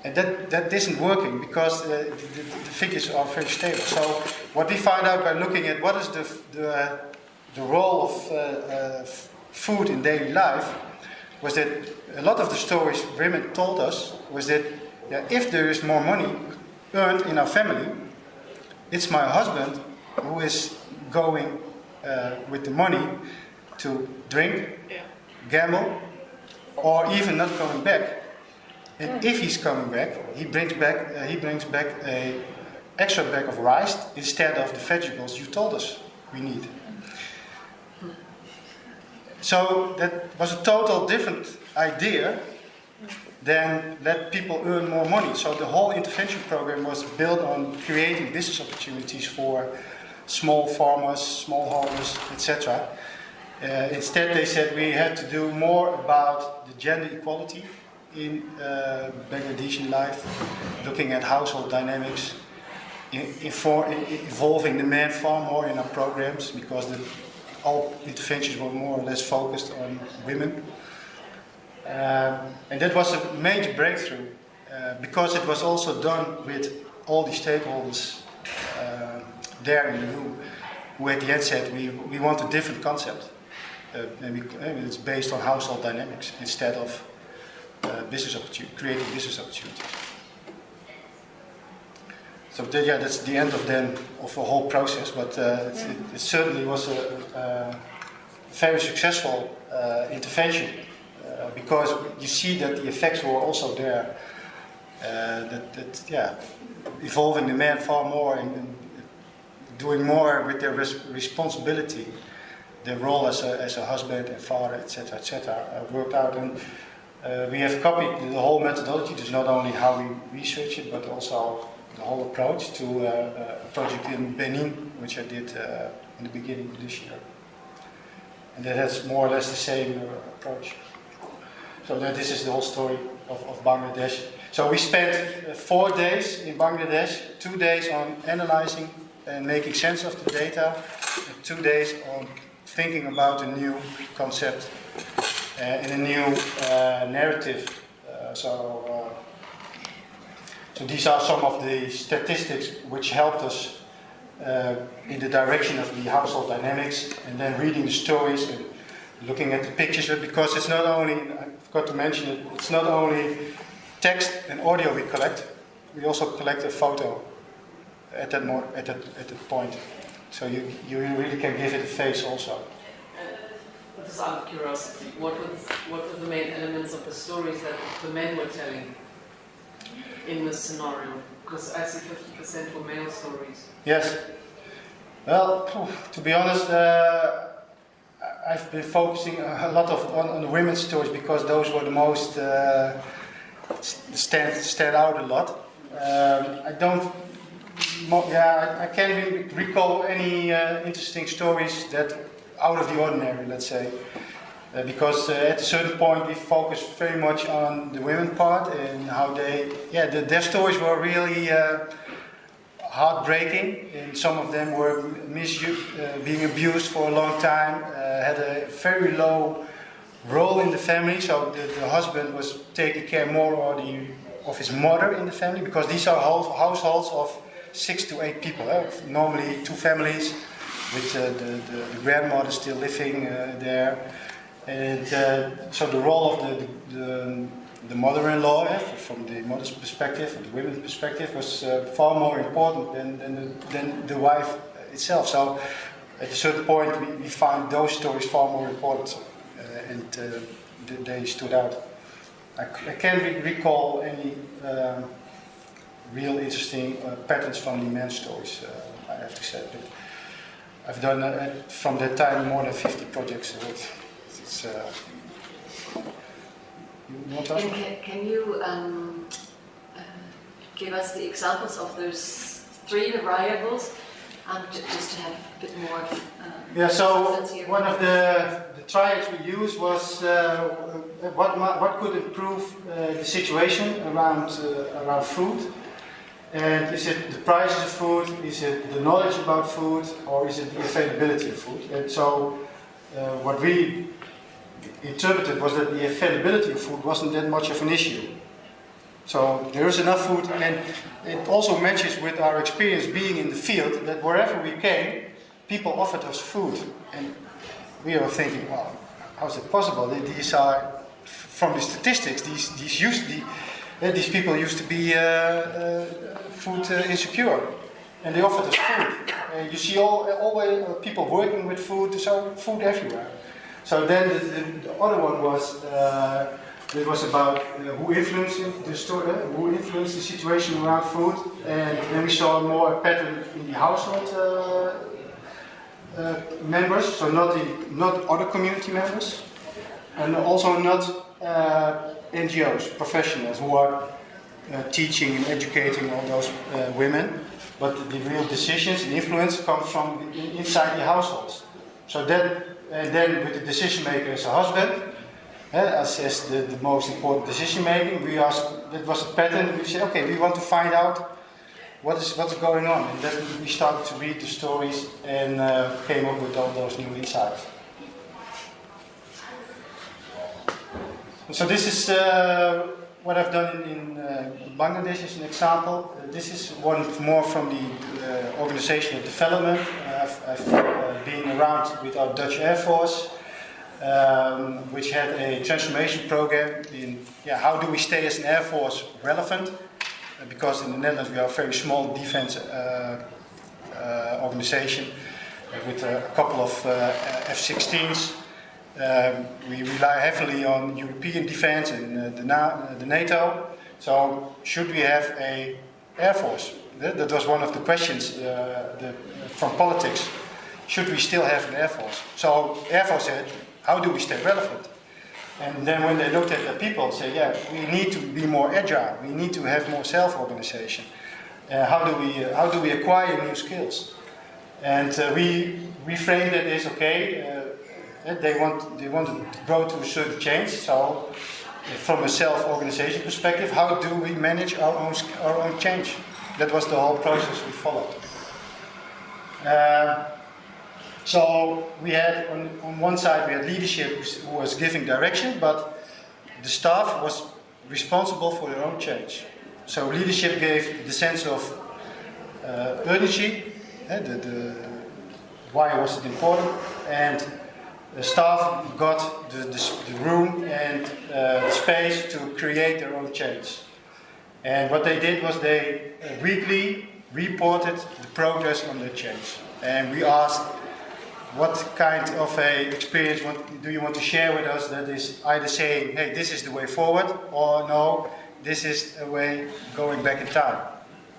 and that isn't working because the figures are very stable. So what we found out by looking at what is the role of food in daily life was that a lot of the stories women told us was that if there is more money earned in our family, it's my husband who is going with the money to drink, gamble, or even not coming back. And if he's coming back, he brings back a extra bag of rice instead of the vegetables you told us we need. So that was a total different idea than let people earn more money. So the whole intervention program was built on creating business opportunities for small farmers, smallholders, etc. Instead, they said we had to do more about the gender equality in Bangladeshi life, looking at household dynamics, involving the man far more in our programs, because all interventions were more or less focused on women. And that was a major breakthrough, because it was also done with all the stakeholders there in the room, who at the end said we want a different concept. And it's based on household dynamics instead of creating business opportunities. So that's the end of the whole process, but it certainly was a very successful intervention, because you see that the effects were also there. Evolving the men far more and doing more with their responsibility, their role as a husband and father, etc., worked out. And We have copied the whole methodology, just not only how we research it, but also the whole approach to a project in Benin, which I did in the beginning of this year. And that has more or less the same approach. So this is the whole story of Bangladesh. So we spent 4 days in Bangladesh, 2 days on analyzing and making sense of the data, and 2 days on thinking about a new concept and a new narrative. So these are some of the statistics which helped us in the direction of the household dynamics, and then reading the stories and looking at the pictures, because it's not only, I forgot to mention it, it's not only text and audio we collect, we also collect a photo at that point. So you really can give it a face also. Just out of curiosity, what were the main elements of the stories that the men were telling in this scenario? Because I see 50% were male stories. Yes. Well, to be honest, I've been focusing a lot on the women's stories because those were the most stand out a lot. I can't really recall any interesting stories that out of the ordinary, let's say, because at a certain point we focused very much on the women part and how their stories were really heartbreaking, and some of them were being abused for a long time, had a very low role in the family, so the husband was taking care more of his mother in the family, because these are households of 6 to 8 people, normally 2 families with the grandmother still living there, and so the role of the mother-in-law, from the mother's perspective, from the women's perspective, was far more important than the wife itself. So at a certain point we found those stories far more important, and they stood out. I can't recall any real interesting patterns from the men's stories, I have to say. But I've done from that time more than 50 projects. So Can you give us the examples of those 3 variables, just to have a bit more? So one of the triads we used was what could improve the situation around food. And is it the prices of food, is it the knowledge about food, or is it the availability of food? And so what we interpreted was that the availability of food wasn't that much of an issue. So there is enough food, and it also matches with our experience being in the field, that wherever we came, people offered us food. And we were thinking, well, how is it possible? These are, from the statistics, these people used to be food insecure, and they offered us food. You see always people working with food, so food everywhere. So then the other one was it was about who influenced the story, who influenced the situation around food, and then we saw more a pattern in the household members, so not other community members, and also not NGOs, professionals who are teaching and educating all those women, but the real decisions and influence comes from inside the households. So that, and then with the decision maker as a husband, as the most important decision making, we asked, that was a pattern, we said, okay, we want to find out what's going on, and then we started to read the stories and came up with all those new insights. So this is what I've done in Bangladesh as an example. This is one more from the organizational development. I've been around with our Dutch Air Force, which had a transformation program in how do we stay as an Air Force relevant, because in the Netherlands we are a very small defense organization with a couple of F-16s. We rely heavily on European defense and the NATO. So should we have an Air Force? That was one of the questions from politics. Should we still have an Air Force? So Air Force said, how do we stay relevant? And then when they looked at the people, say, yeah, we need to be more agile. We need to have more self-organization. How do we acquire new skills? And we framed it as, okay, they want to grow to a certain change. So from a self-organization perspective, how do we manage our own change? That was the whole process we followed. So we had, on one side, we had leadership who was giving direction, but the staff was responsible for their own change. So leadership gave the sense of urgency, why was it important, and the staff got the room and the space to create their own change. And what they did was they weekly reported the progress on their change. And we asked, what kind of a experience do you want to share with us that is either saying, hey, this is the way forward, or no, this is a way going back in time.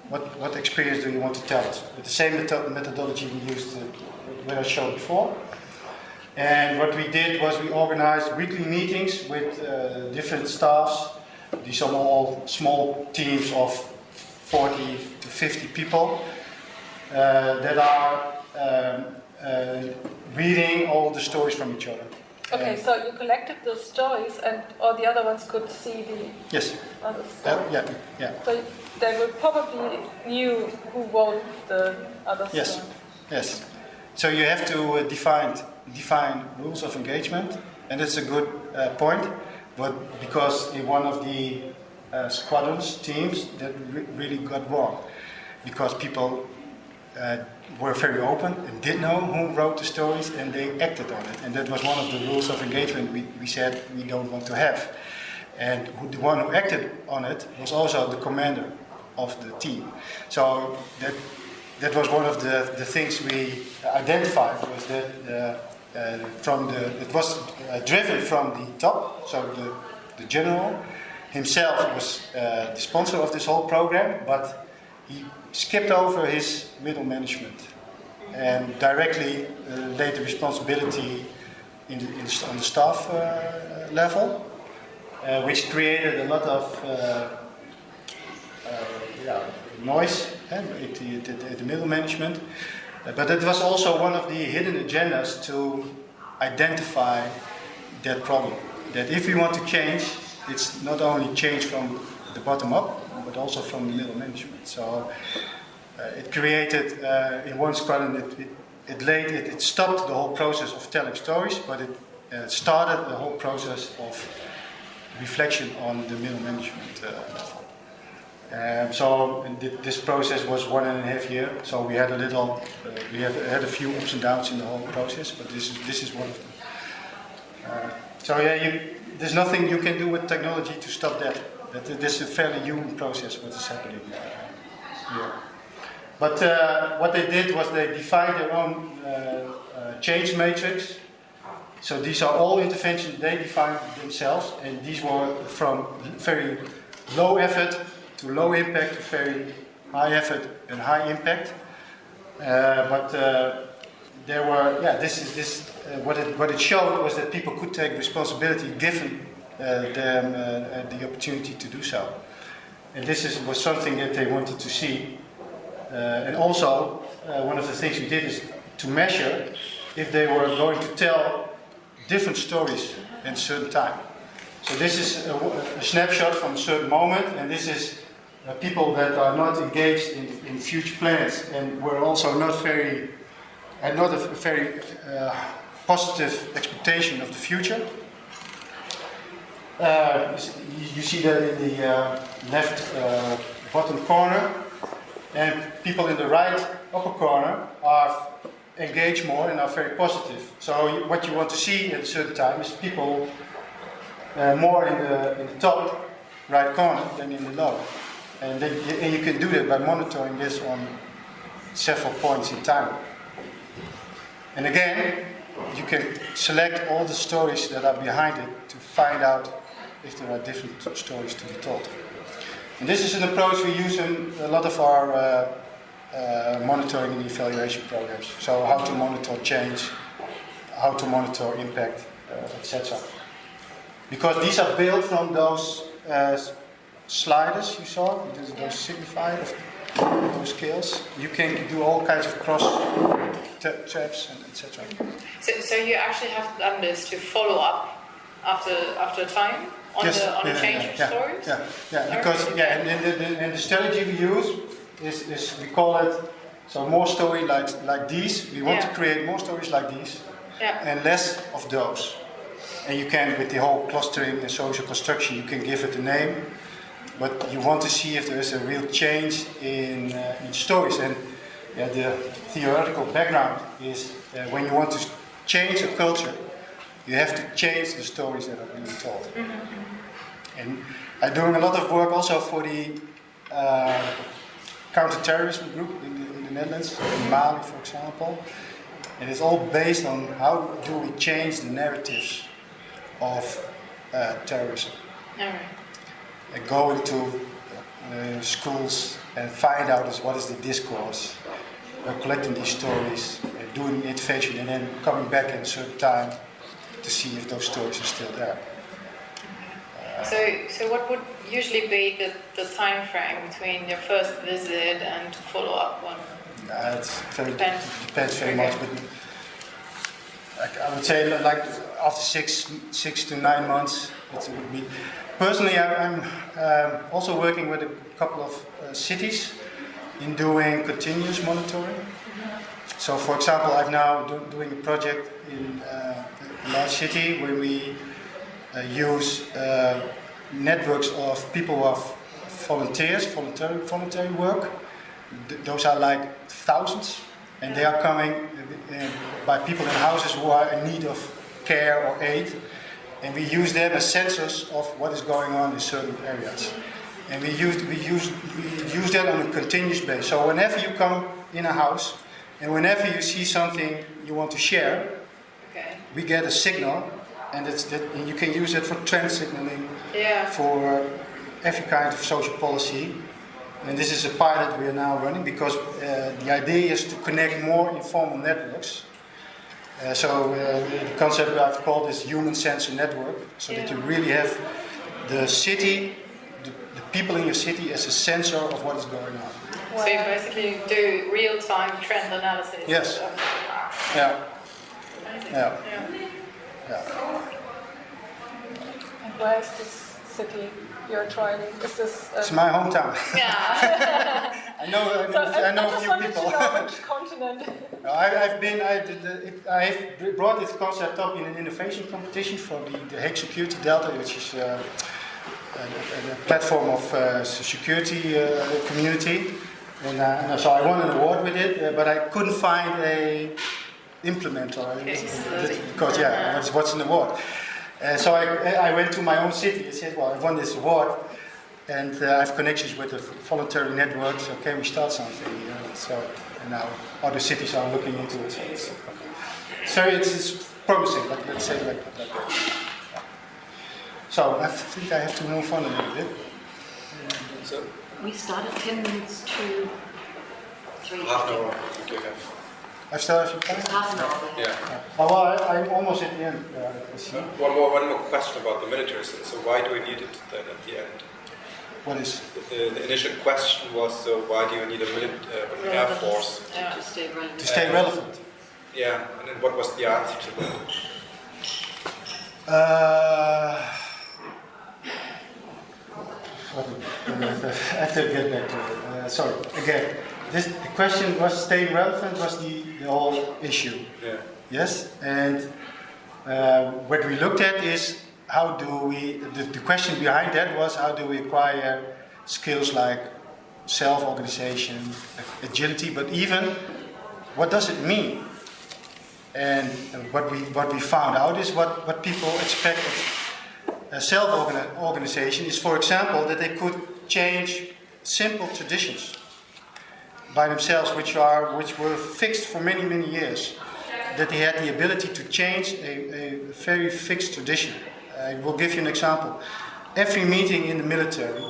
What experience do you want to tell us? With the same methodology we used when I showed before. And what we did was we organized weekly meetings with different staffs. These are all small teams of 40 to 50 people that are reading all the stories from each other. Okay, so you collected the stories and all the other ones could see the yes. other stories. Yeah. So they will probably knew who wrote the other Yes. story. Yes. So you have to define rules of engagement, and it's a good point. But because in one of the squadrons, teams, that really got wrong, because people were very open and did know who wrote the stories, and they acted on it. And that was one of the rules of engagement we said we don't want to have. And the one who acted on it was also the commander of the team. So that was one of the things we identified, was that it was driven from the top. So the general himself was the sponsor of this whole program, but he skipped over his middle management and directly laid the responsibility on the staff level, which created a lot of noise at the middle management. But it was also one of the hidden agendas to identify that problem. That if we want to change, it's not only change from the bottom up, but also from the middle management. So it created, in one squadron, it stopped the whole process of telling stories, but it started the whole process of reflection on the middle management level. So this process was 1.5 years. So we had we had a few ups and downs in the whole process, but this is one of them. So yeah, there's nothing you can do with technology to stop that. This is a fairly human process, what is happening here. But what they did was they defined their own change matrix. So these are all interventions they defined themselves, and these were from very low effort to low impact to very high effort and high impact. But there were, what it showed was that people could take responsibility given them the opportunity to do so. And this was something that they wanted to see. And also, one of the things we did is to measure if they were going to tell different stories in a certain time. So this is a snapshot from a certain moment, and this is people that are not engaged in future plans and were also not a very positive expectation of the future. You see that in the left bottom corner, and people in the right upper corner are engaged more and are very positive. So what you want to see at a certain time is people more in the top right corner than in the lower. And you can do that by monitoring this on several points in time. And again, you can select all the stories that are behind it to find out if there are different stories to be told. And this is an approach we use in a lot of our monitoring and evaluation programs. So how to monitor change, how to monitor impact, etc. because these are built from those sliders you saw, those signified of those skills. You can do all kinds of cross tabs and etc. So you actually have done this to follow up after time on the change of stories? Yeah, because and the strategy we use is we call it so more story like these. We want to create more stories like these and less of those. And you can, with the whole clustering and social construction, you can give it a name, but you want to see if there is a real change in stories. And the theoretical background is when you want to change a culture, you have to change the stories that are being told. And I'm doing a lot of work also for the counter-terrorism group in the Netherlands, in Mali, for example. And it's all based on how do we change the narratives of terrorism. And go into schools and find out what is the discourse, collecting these stories, doing the intervention, and then coming back at a certain time to see if those stories are still there. So what would usually be the time frame between your first visit and to follow up one? Depends very much, but I would say like after 6 to 9 months, it would be. Personally, I'm also working with a couple of cities in doing continuous monitoring. So, for example, I'm now doing a project in a large city where we use networks of people who are volunteers, voluntary work. Those are like thousands, and they are coming by people in houses who are in need of care or aid. And we use them as sensors of what is going on in certain areas. And we use that on a continuous basis. So whenever you come in a house, and whenever you see something you want to share, we get a signal, and and you can use it for trend signaling, for every kind of social policy. And this is a pilot we are now running because the idea is to connect more informal networks. The concept I've called is human sensor network, so that you really have the city, the people in your city as a sensor of what is going on. So you basically do real-time trend analysis? Yes. Yeah. And where is this city you're trialing? Is this? It's my hometown. Yeah. I know a few people. Which continent? I brought this concept up in an innovation competition for the Hague Security Delta, which is a platform of security community. And so I won an award with it, but I couldn't find a implementer. Because what's an award? So I went to my own city and said, well, I won this award, and I have connections with the voluntary network, so can we start something? And now other cities are looking into it. So it's promising, but let's say like that. So I think I have to move on a little bit. So We started 10 minutes to 3. half an hour. I still have some time? Half an hour. Yeah. Oh, well, I'm almost at the end. I see. One more question about the military. So why do we need it then at the end? What is? The initial question was, so why do you need an air force? To stay relevant. To stay relevant. Yeah, and then what was the answer to that? I have to get back to it. Sorry, again. The question was staying relevant was the whole issue. Yeah. Yes, and what we looked at is how do we, the question behind that was how do we acquire skills like self-organization, agility, but even what does it mean? And what we found out is what people expect of self-organization is, for example, that they could change simple traditions by themselves, which were fixed for many, many years. That they had the ability to change a very fixed tradition. I will give you an example. Every meeting in the military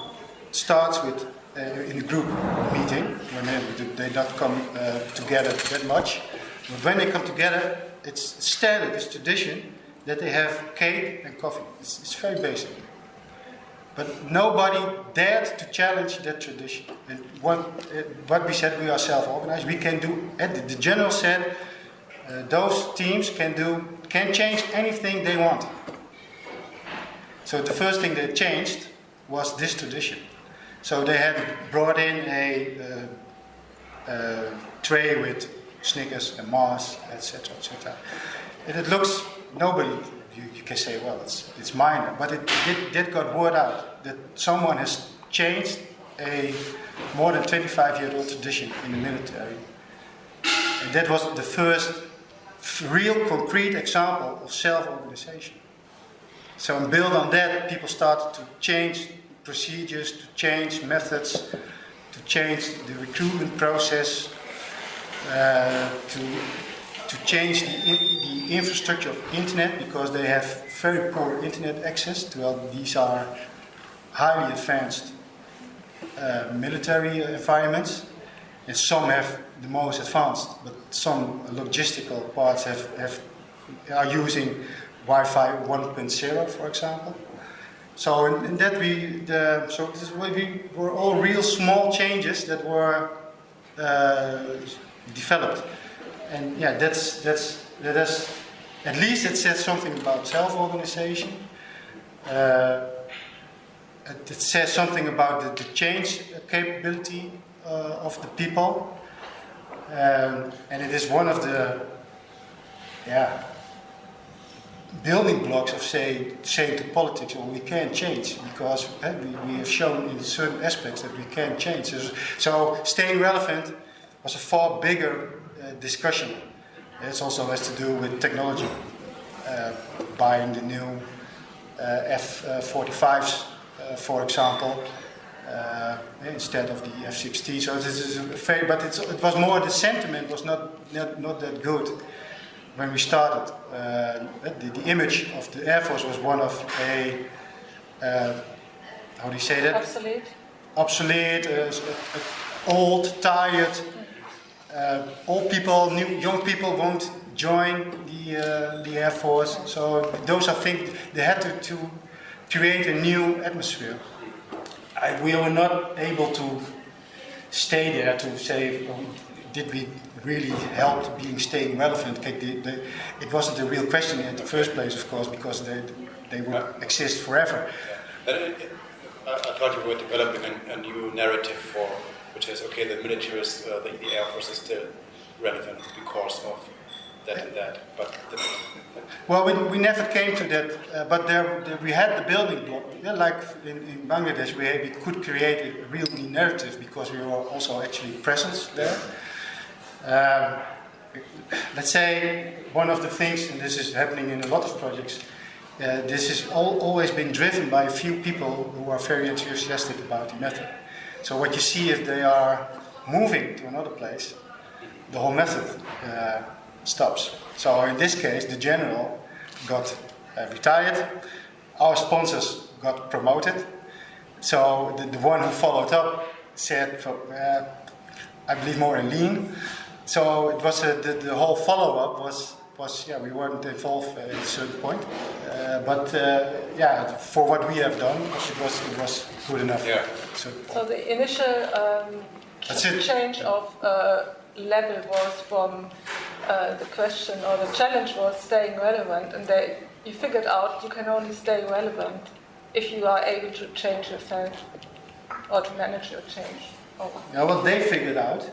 starts with in a group meeting. When they don't come together that much, but when they come together, it's standard, it's tradition that they have cake and coffee. It's very basic. But nobody dared to challenge that tradition. And what we said, we are self-organized. We can do. The general said those teams can change anything they want. So the first thing they changed was this tradition. So they had brought in a tray with Snickers and Mars, etc., etc. And it looks, nobody, you can say, well, it's minor, but it got word out that someone has changed a more than 25-year-old tradition in the military. And that was the first real concrete example of self-organization. So and build on that, people started to change procedures, to change methods, to change the recruitment process, to change the infrastructure of internet, because they have very poor internet access. Well, these are highly advanced military environments, and some have the most advanced, but some logistical parts are using Wi-Fi 1.0, for example. So in that we were all real small changes that were developed, and yeah, that's at least it says something about self-organization. It says something about the change capability of the people, and it is one of the building blocks of saying to politics, well, we can change, because we have shown in certain aspects that we can change. So staying relevant was a far bigger discussion. It also has to do with technology, buying the new F-45s, for example, instead of the F-16. So this is but it was more, the sentiment was not that good. When we started, the image of the Air Force was one of a, how do you say that? Obsolete, old, tired. Old people, young people won't join the Air Force. So those are things, they had to create a new atmosphere. We were not able to stay there to say, did we really help staying relevant? It wasn't a real question in the first place, of course, because they would exist forever. I thought you were developing a new narrative for, which is, okay, the military is, the Air Force is still relevant because of that and that. But well, we never came to that, but we had the building block. Yeah, like in Bangladesh, we could create a real new narrative because we were also actually present there. Let's say one of the things, and this is happening in a lot of projects, this has always been driven by a few people who are very enthusiastic about the method. So what you see, if they are moving to another place, the whole method stops. So in this case, the general got retired, our sponsors got promoted, so the one who followed up said, I believe more in lean. So it was the whole follow-up was we weren't involved at a certain point, but for what we have done, it was good enough. Yeah. So the initial change of level was from the question, or the challenge was staying relevant, and you figured out you can only stay relevant if you are able to change yourself or to manage your change. Yeah, well, they figured out.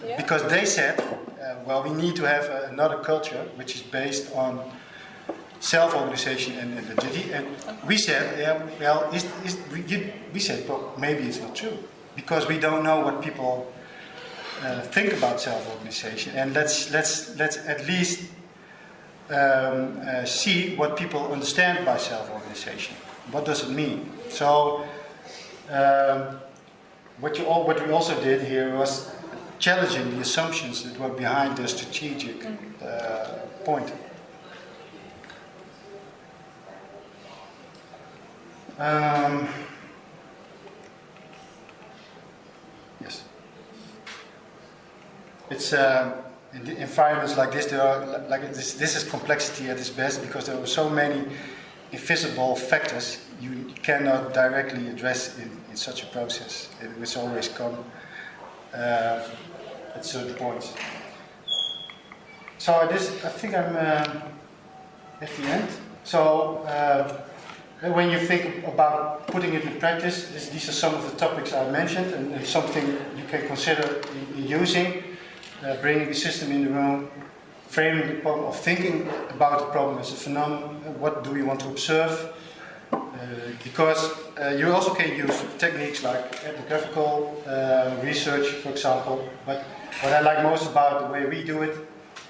Yeah. Because they said, we need to have another culture which is based on self-organization and identity. And we said, we said, well, maybe it's not true, because we don't know what people think about self-organization, and let's at least see what people understand by self-organization. What does it mean? So, what we also did here was challenging the assumptions that were behind the strategic point. Yes. It's in the environments like this, there are this is complexity at its best, because there are so many invisible factors you cannot directly address in such a process. It will always come at certain points. So I think I'm at the end. So when you think about putting it in practice, these are some of the topics I mentioned, and something you can consider in using, bringing the system in the room, framing the problem of thinking about the problem as a phenomenon. What do we want to observe? Because you also can use techniques like ethnographical research, for example. But what I like most about the way we do it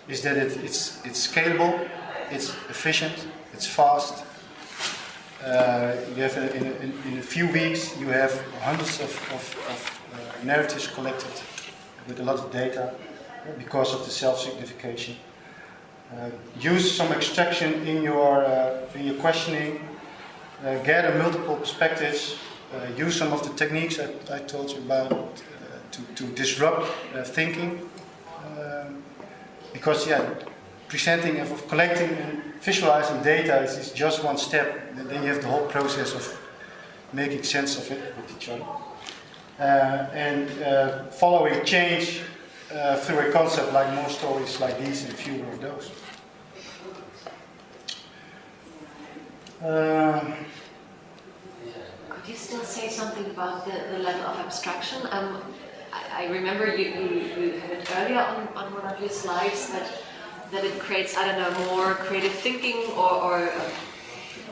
is that it's scalable, it's efficient, it's fast. You have in a few weeks you have hundreds of narratives collected with a lot of data because of the self-signification. Use some extraction in your questioning. Gather multiple perspectives. Use some of the techniques I told you about to disrupt thinking. Because presenting and collecting and visualizing data is just one step. And then you have the whole process of making sense of it with each other. And following change through a concept like more stories like these and fewer of those. Could you still say something about the level of abstraction? I remember you had it earlier on one of your slides that it creates, I don't know, more creative thinking or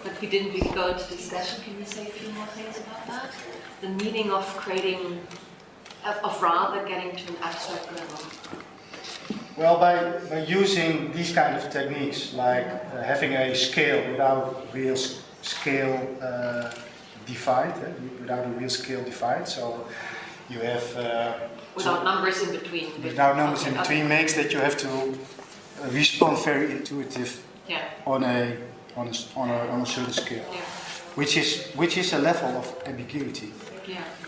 but we didn't really go into discussion. Can you say a few more things about that? The meaning of creating, of rather getting to an abstract level. Well, by using these kind of techniques, like having a scale without real scale defined, without a real scale defined, so you have without numbers in between. Without numbers in between makes that you have to respond very intuitive on a certain scale, which is a level of ambiguity,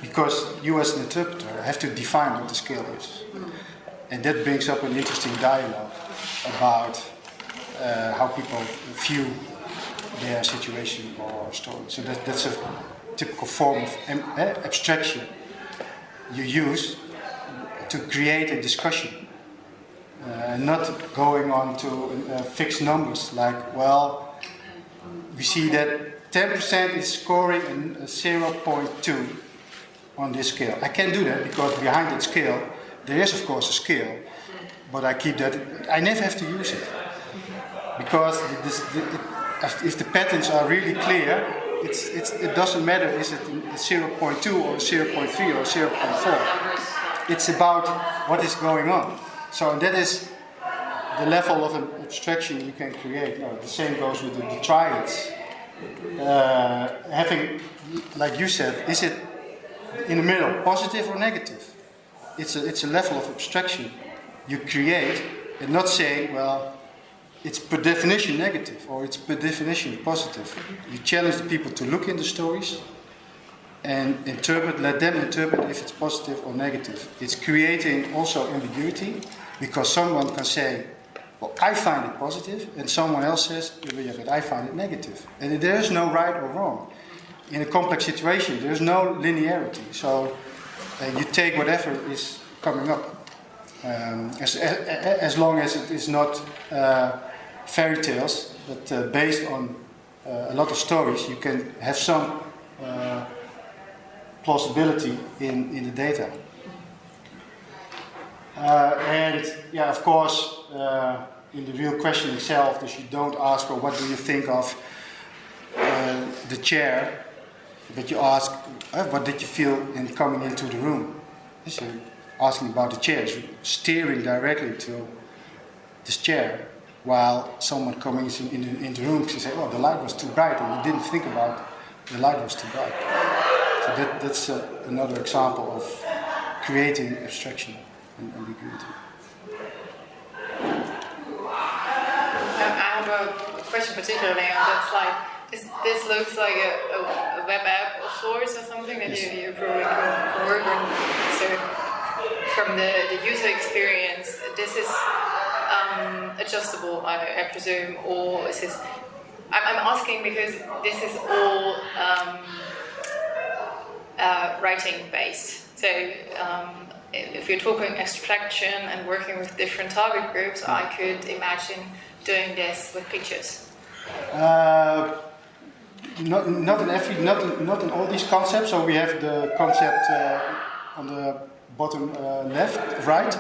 because you as an interpreter have to define what the scale is. And that brings up an interesting dialogue about how people view their situation or story. So that's a typical form of abstraction you use to create a discussion. Not going on to fixed numbers like, well, we see that 10% is scoring a 0.2 on this scale. I can't do that because behind that scale there is of course a scale, but I keep that. I never have to use it because if the patterns are really clear, it doesn't matter is it 0.2 or 0.3 or 0.4. It's about what is going on. So that is the level of abstraction you can create. No, the same goes with the triads. Having, like you said, is it in the middle, positive or negative? It's a level of abstraction you create, and not saying, well, it's per definition negative or it's per definition positive. You challenge the people to look in the stories and interpret, let them interpret if it's positive or negative. It's creating also ambiguity, because someone can say, well, I find it positive, and someone else says, yeah, but I find it negative. And there is no right or wrong. In a complex situation, there is no linearity. So you take whatever is coming up, as long as it is not fairy tales, but based on a lot of stories, you can have some plausibility in the data. And yeah, of course, in the real question itself, that you don't ask, well, what do you think of the chair? But you ask, what did you feel in coming into the room? So asking about the chairs, steering directly to this chair, while someone coming in the room can say, oh, the light was too bright, and you didn't think about the light was too bright. So that's another example of creating abstraction and ambiguity. I have a question particularly on that slide. This looks like a web app of sorts or something that you probably can work on. So from the user experience, this is adjustable, I presume, or is this? I'm asking because this is all writing based. So if you're talking abstraction and working with different target groups, I could imagine doing this with pictures. Not in all these concepts. So we have the concept on the bottom right.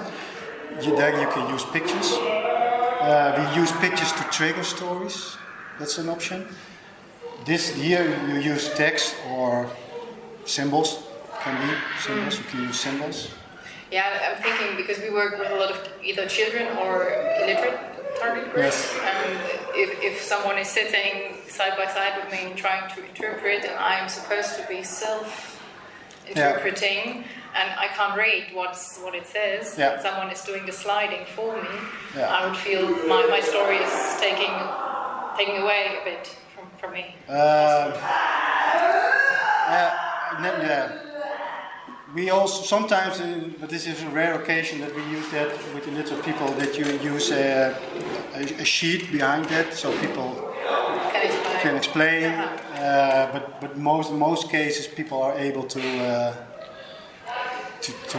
There you can use pictures. We use pictures to trigger stories. That's an option. This here you use text or symbols. Can be symbols. You can use symbols. Yeah, I'm thinking because we work with a lot of either children or illiterate target groups, and if someone is sitting side by side with me trying to interpret, and I'm supposed to be self-interpreting, and I can't read what it says, someone is doing the sliding for me, I would feel my story is taking away a bit from me. We also sometimes, but this is a rare occasion that we use that with illiterate people, that you use a sheet behind that so people can explain. But most cases people are able to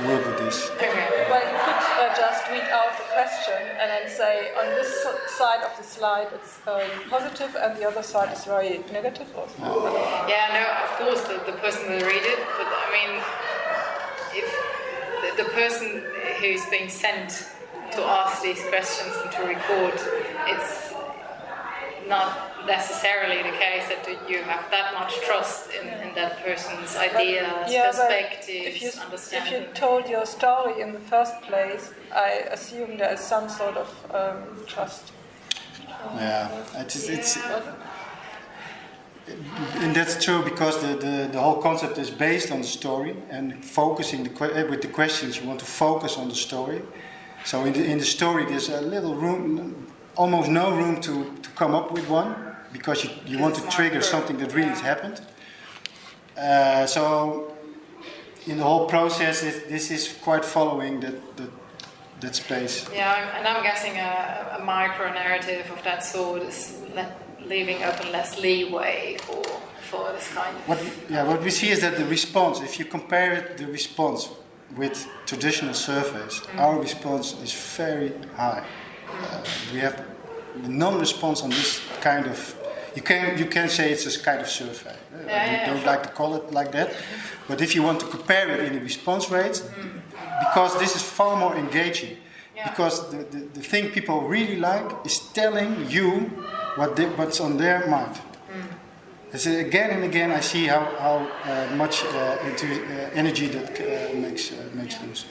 work with this. Okay. Well, you could just read out the question and then say on this side of the slide it's positive and the other side is very negative. Or Yeah, no, of course the person will read it, but I mean, if the person who's being sent to ask these questions and to record, it's not necessarily the case that you have that much trust in that person's ideas, perspectives, understanding. If you told your story in the first place, I assume there is some sort of trust. And that's true because the whole concept is based on the story and focusing with the questions. You want to focus on the story. So in the story, there's a little room, almost no room to come up with one because you want to trigger something that really has happened. So in the whole process, this is quite following that space. Yeah, and I'm guessing a micro narrative of that sort is leaving open less leeway for this kind of... What we see is that the response, if you compare the response with traditional surveys, our response is very high. We have the non-response on this kind of... You can say it's a kind of survey. We don't like to call it like that. But if you want to compare it in the response rates, because this is far more engaging. Yeah. Because the thing people really like is telling you what's on their mind. So again and again I see how much energy that makes use.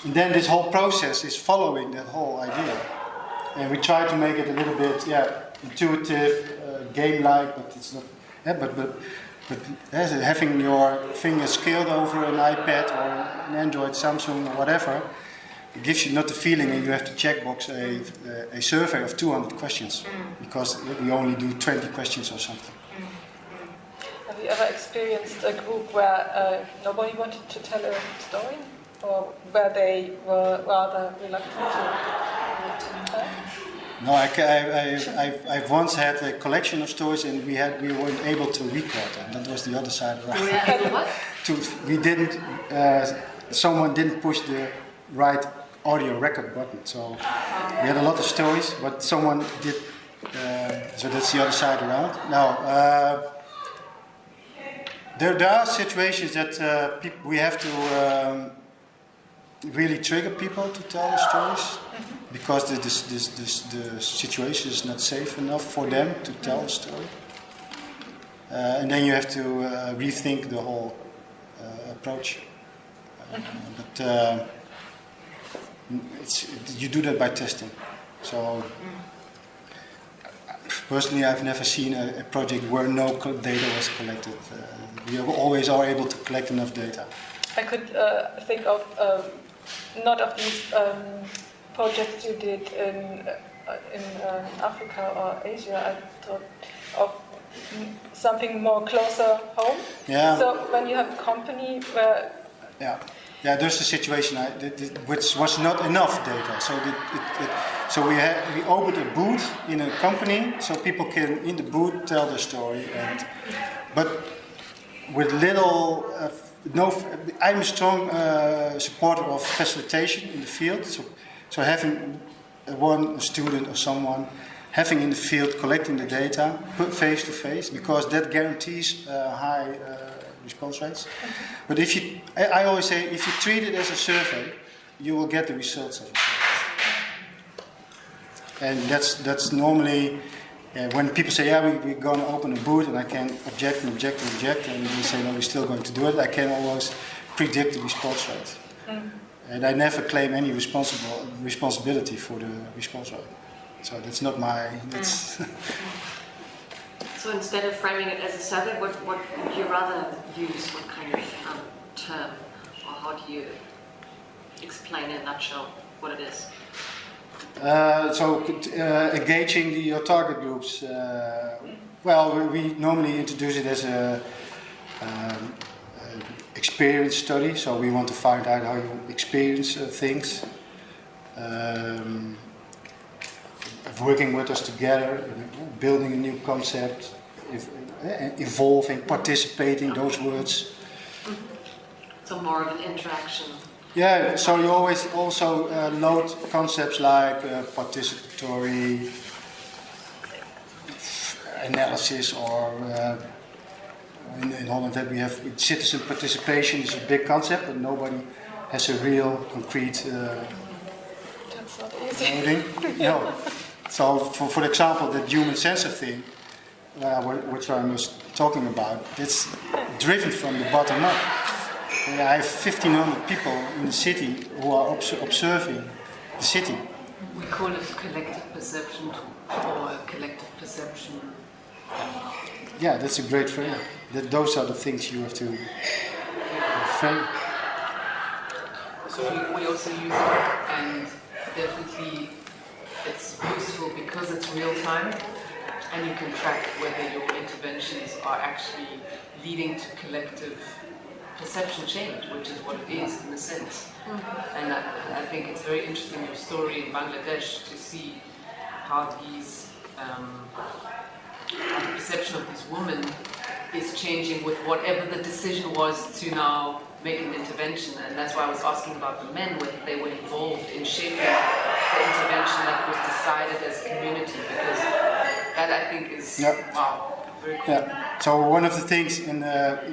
And then this whole process is following that whole idea. And we try to make it a little bit intuitive, game-like, but it's not. But having your finger scaled over an iPad or an Android, Samsung or whatever, it gives you not the feeling and you have to checkbox a survey of 200 questions because we only do 20 questions or something. Have you ever experienced a group where nobody wanted to tell a story, or where they were rather reluctant to? No, I've once had a collection of stories and we weren't able to record them. That was the other side around. Someone didn't push the right audio record button. So we had a lot of stories, but someone did. So that's the other side around. Now, there are situations that we have to really trigger people to tell the stories because the situation is not safe enough for them to tell a story. And then you have to rethink the whole approach. But you do that by testing. So personally, I've never seen a project where no data was collected. We always are able to collect enough data. I could think of not of these projects you did in Africa or Asia. I thought of something more closer home. Yeah. So when you have a company where Yeah, there's a situation which was not enough data. So we opened a booth in a company, so people can in the booth tell their story. But with little, I'm a strong supporter of facilitation in the field. So having one student or someone having in the field collecting the data, put face to face, because that guarantees high response rates. But I always say, if you treat it as a survey, you will get the results of it. And that's normally when people say, yeah, we're going to open a booth, and I can object, and they say, no, we're still going to do it. I can always predict the response rate. And I never claim any responsibility for the response rate. So that's not my... So instead of framing it as a survey, what would you rather use? What kind of term? Or how do you explain in a nutshell what it is? Engaging your target groups. We normally introduce it as a experience study. So we want to find out how you experience things. Working with us together, building a new concept, evolving, participating, those words. So more of an interaction. Yeah, so you always also load concepts like participatory analysis, or in Holland that we have citizen participation is a big concept, but nobody has a real concrete loading. No. So, for example, that human sensor thing, which I was talking about, it's driven from the bottom up. I have 1,500 people in the city who are observing the city. We call it collective perception or collective perception. Yeah, that's a great frame. Those are the things you have to frame. So we also use it, and definitely it's useful because it's real time, and you can track whether your interventions are actually leading to collective perception change, which is what it is in a sense. And I think it's very interesting, your story in Bangladesh, to see how these the perception of this woman is changing with whatever the decision was to now make an intervention. And that's why I was asking about the men, whether they were involved in shaping the intervention that was decided as a community, because that I think is wow, very cool. Yeah. So one of the things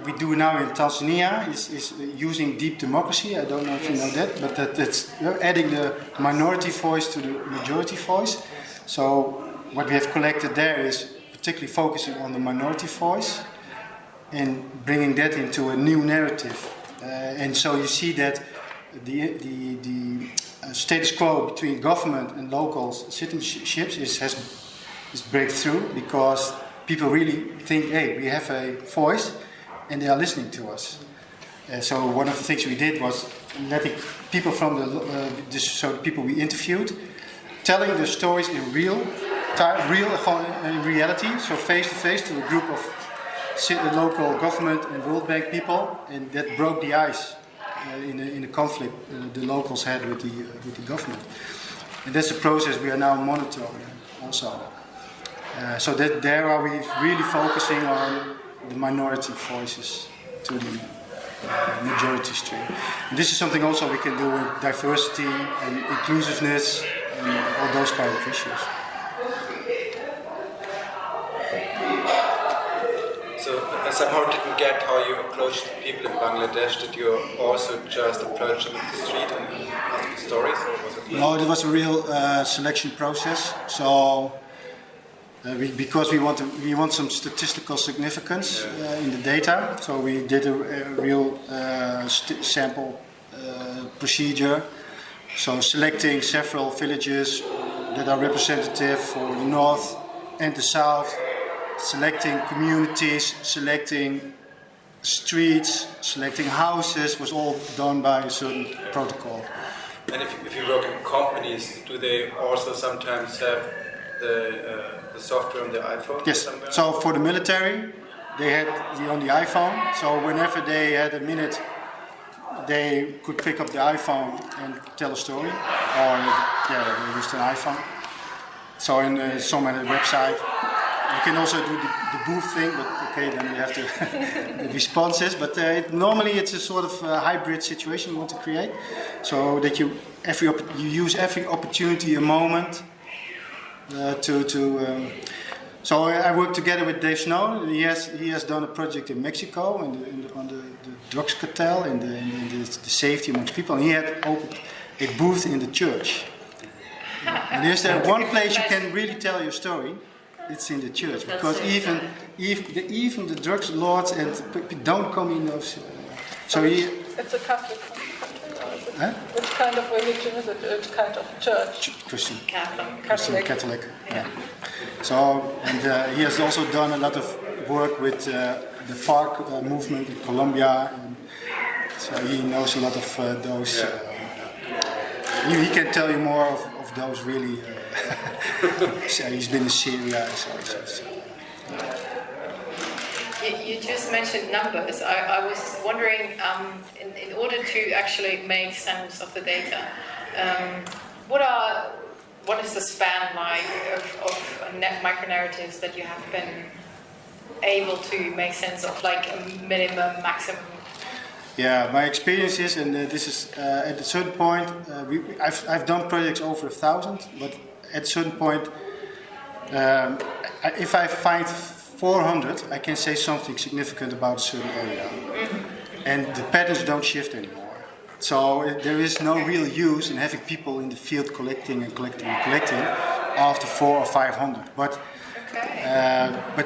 we do now in Tanzania is using deep democracy. I don't know if you know that, but that's adding the minority voice to the majority voice. So what we have collected there is particularly focusing on the minority voice and bringing that into a new narrative. And so you see that the status quo between government and local citizenships is breakthrough, because people really think, hey, we have a voice and they are listening to us. So one of the things we did was letting people from the people we interviewed telling their stories in real time, in reality, so face to face to a group of local government and World Bank people, and that broke the ice in the conflict the locals had with the government. And that's a process we are now monitoring also. So that there are we really focusing on the minority voices to the majority stream. And this is something also we can do with diversity and inclusiveness and all those kind of issues. So I somehow didn't get how you approached people in Bangladesh. Did you also just approach them in the street and ask stories, or was it? No, it was a real selection process. So because we want some statistical significance in the data, so we did a real sample procedure. So selecting several villages that are representative for the north and the south, selecting communities, selecting streets, selecting houses was all done by a certain protocol. And if you work in companies, do they also sometimes have the software on the iPhone? Yes. Somewhere? So for the military, they had on the iPhone. So whenever they had a minute, they could pick up the iPhone and tell a story, or they used an iPhone. So in some website, you can also do the booth thing, but okay, then you have to the responses. But normally it's a sort of hybrid situation you want to create, so that you use every opportunity, a moment So I work together with Dave Snow. He has done a project in Mexico on the drugs cartel and the safety amongst people. And he had opened a booth in the church. And there's one place you can really tell your story. It's in the church, because even the drugs lords and people don't come in those. So it's a Catholic country. Which kind of religion is it? It's kind of church. Christian. Catholic. Yeah. So he has also done a lot of work with the FARC movement in Colombia. And so he knows a lot of those. He can tell you more of those really. He's been in Syria. So. You just mentioned numbers. I was wondering, in order to actually make sense of the data, what is the span like of micro-narratives that you have been able to make sense of, like a minimum, maximum? Yeah, my experience is, and this is at a certain point, I've done projects over 1,000, but at a certain point, if I find 400, I can say something significant about a certain area. Mm-hmm. And the patterns don't shift anymore. So there is no real use in having people in the field collecting after 400 or 500. But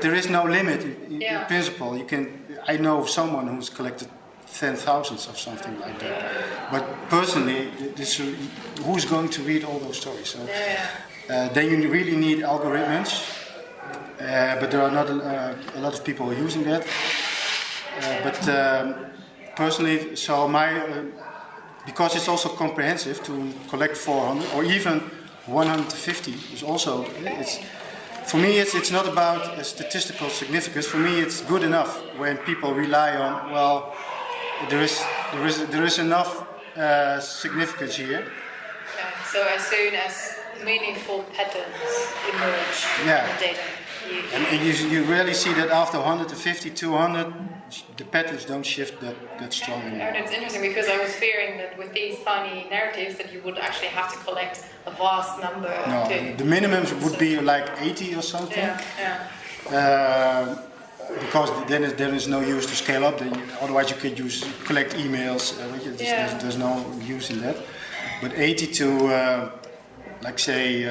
there is no limit in principle. I know of someone who's collected 10,000 or something like that. But personally, who's going to read all those stories? So then you really need algorithms. But there are not a lot of people using that. But personally, so because it's also comprehensive to collect 400 or even 150 is also. For me, it's not about statistical significance. For me, it's good enough when people rely on. Well, there is enough significance here. So as soon as meaningful patterns emerge in the data. And you rarely see that after 150, 200, the patterns don't shift that strong anymore. And it's interesting because I was fearing that with these tiny narratives that you would actually have to collect a vast number. No, the minimum would be like 80 or something. Because then there is no use to scale up. Otherwise you could collect emails. There's no use in that. But 80 to like say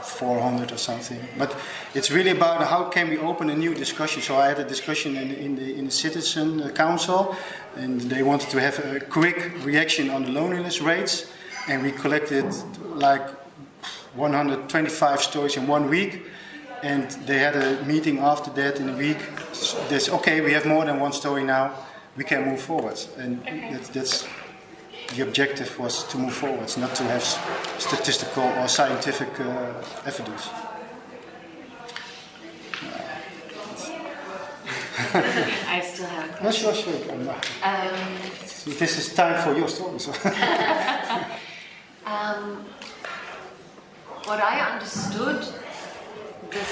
400 or something. But it's really about how can we open a new discussion. So I had a discussion in the Citizen Council, and they wanted to have a quick reaction on the loneliness rates, and we collected like 125 stories in 1 week, and they had a meeting after that in a week. They said, okay, we have more than one story now, we can move forward. And that's the objective was to move forwards, not to have statistical or scientific evidence. I still have a No, question. Sure. This is time for your story. So. What I understood, the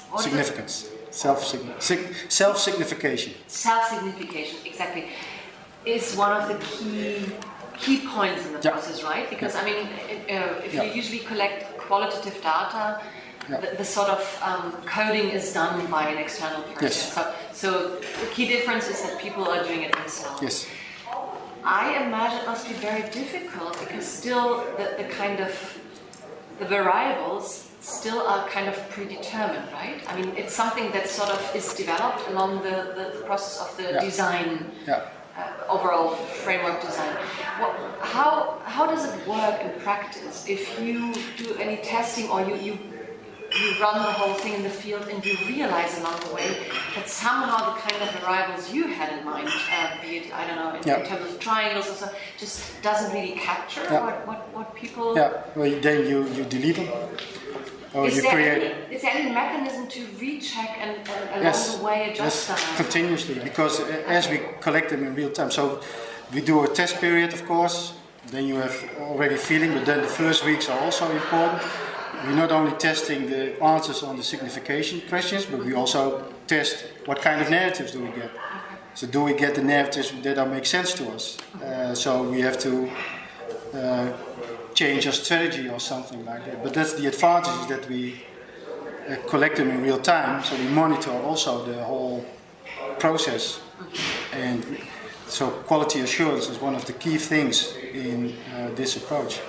Significance. Self-signification. Self-signification, exactly, is one of the key points in the process, right? Because I mean, if you usually collect qualitative data, the sort of coding is done by an external person. Yes. So the key difference is that people are doing it themselves. Yes. I imagine it must be very difficult because still the variables still are kind of predetermined, right? I mean, it's something that sort of is developed along the process of the design, overall framework design. How does it work in practice if you do any testing or you run the whole thing in the field and you realize along the way that somehow the kind of variables you had in mind, be it, I don't know, in terms of triangles or so, just doesn't really capture what people... Yeah, well, then you delete them. or Is you there create. is there any mechanism to recheck and along Yes, the way yes, adjust that? continuously, because as we collect them in real time, so we do a test period, of course, then you have already feeling, but then the first weeks are also important. We're not only testing the answers on the signification questions, but we also test what kind of narratives do we get. So do we get the narratives that make sense to us? So we have to change our strategy or something like that. But that's the advantage, is that we collect them in real time, so we monitor also the whole process. And so quality assurance is one of the key things in this approach.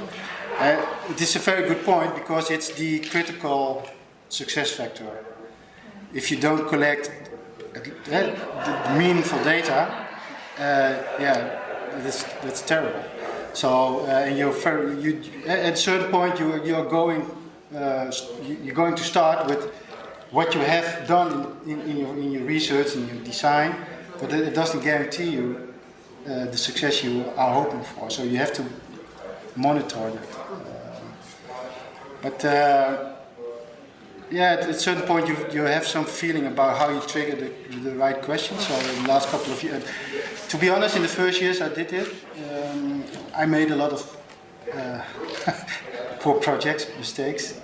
This is a very good point, because it's the critical success factor. If you don't collect the meaningful data, that's terrible. So at a certain point you're going to start with what you have done in your research and your design, but it doesn't guarantee you the success you are hoping for. So you have to monitor that. At a certain point you have some feeling about how you trigger the right questions. So in the last couple of years, to be honest, in the first years I did it, I made a lot of poor projects, mistakes.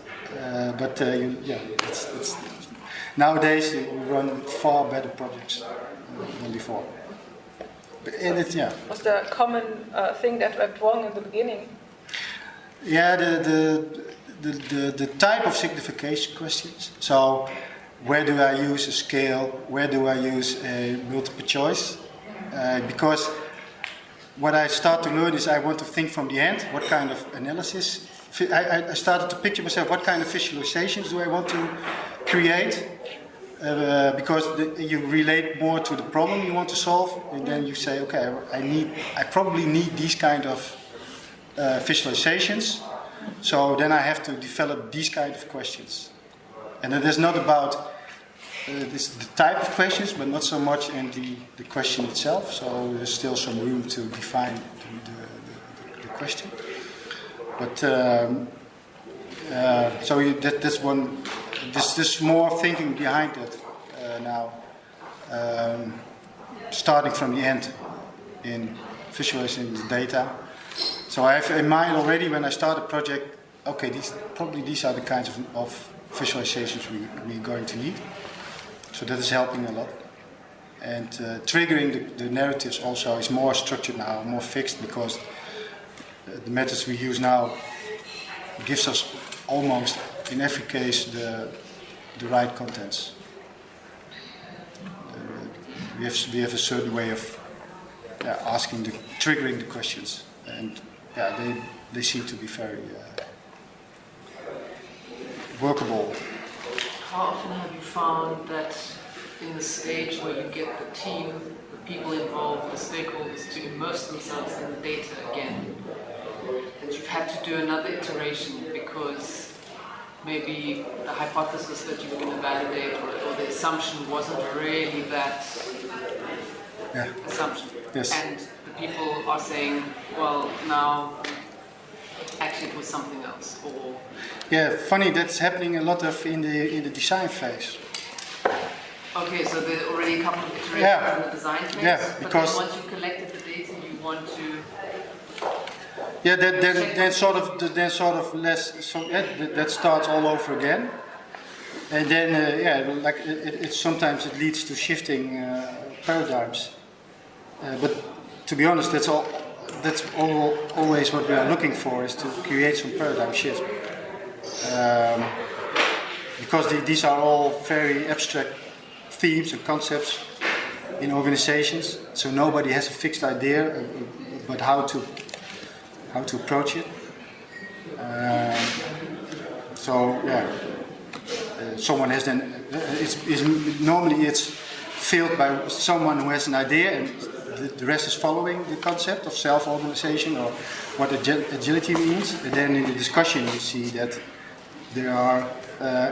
Nowadays you run far better projects than before. Was there a common thing that went wrong in the beginning? Yeah, the type of signification questions. So where do I use a scale? Where do I use a multiple choice? Because what I start to learn is I want to think from the end. What kind of analysis? I started to picture myself, what kind of visualizations do I want to create? Because you relate more to the problem you want to solve, and then you say, okay, I probably need these kind of visualizations. So then I have to develop these kind of questions. And it is not about the type of questions, but not so much in the question itself. So there's still some room to define the question. But that's one. There's more thinking behind it now, starting from the end in visualizing the data. So I have in mind already when I start a project, okay, these are the kinds of visualizations we're going to need. So that is helping a lot. And triggering the narratives also is more structured now, more fixed, because the methods we use now gives us almost in every case the right contents. We have a certain way of triggering the questions, and they seem to be very workable. How often have you found that in the stage where you get the team, the people involved, the stakeholders to immerse themselves in the data again, that you've had to do another iteration because maybe the hypothesis that you were going to validate or the assumption wasn't really that assumption? Yes. And the people are saying, well, now actually it was something else. Or Funny, that's happening a lot of in the design phase. okay, so there are already a couple of iterations in the design phase. Yeah, because but then once you've collected the data, you want to. Yeah, that starts all over again, and then sometimes it leads to shifting paradigms. But to be honest, that's always what we are looking for, is to create some paradigm shift. Because these are all very abstract themes and concepts in organizations, so nobody has a fixed idea about how to approach it. Someone has then normally it's filled by someone who has an idea, and the rest is following the concept of self-organization or what agility means. And then in the discussion you see that there are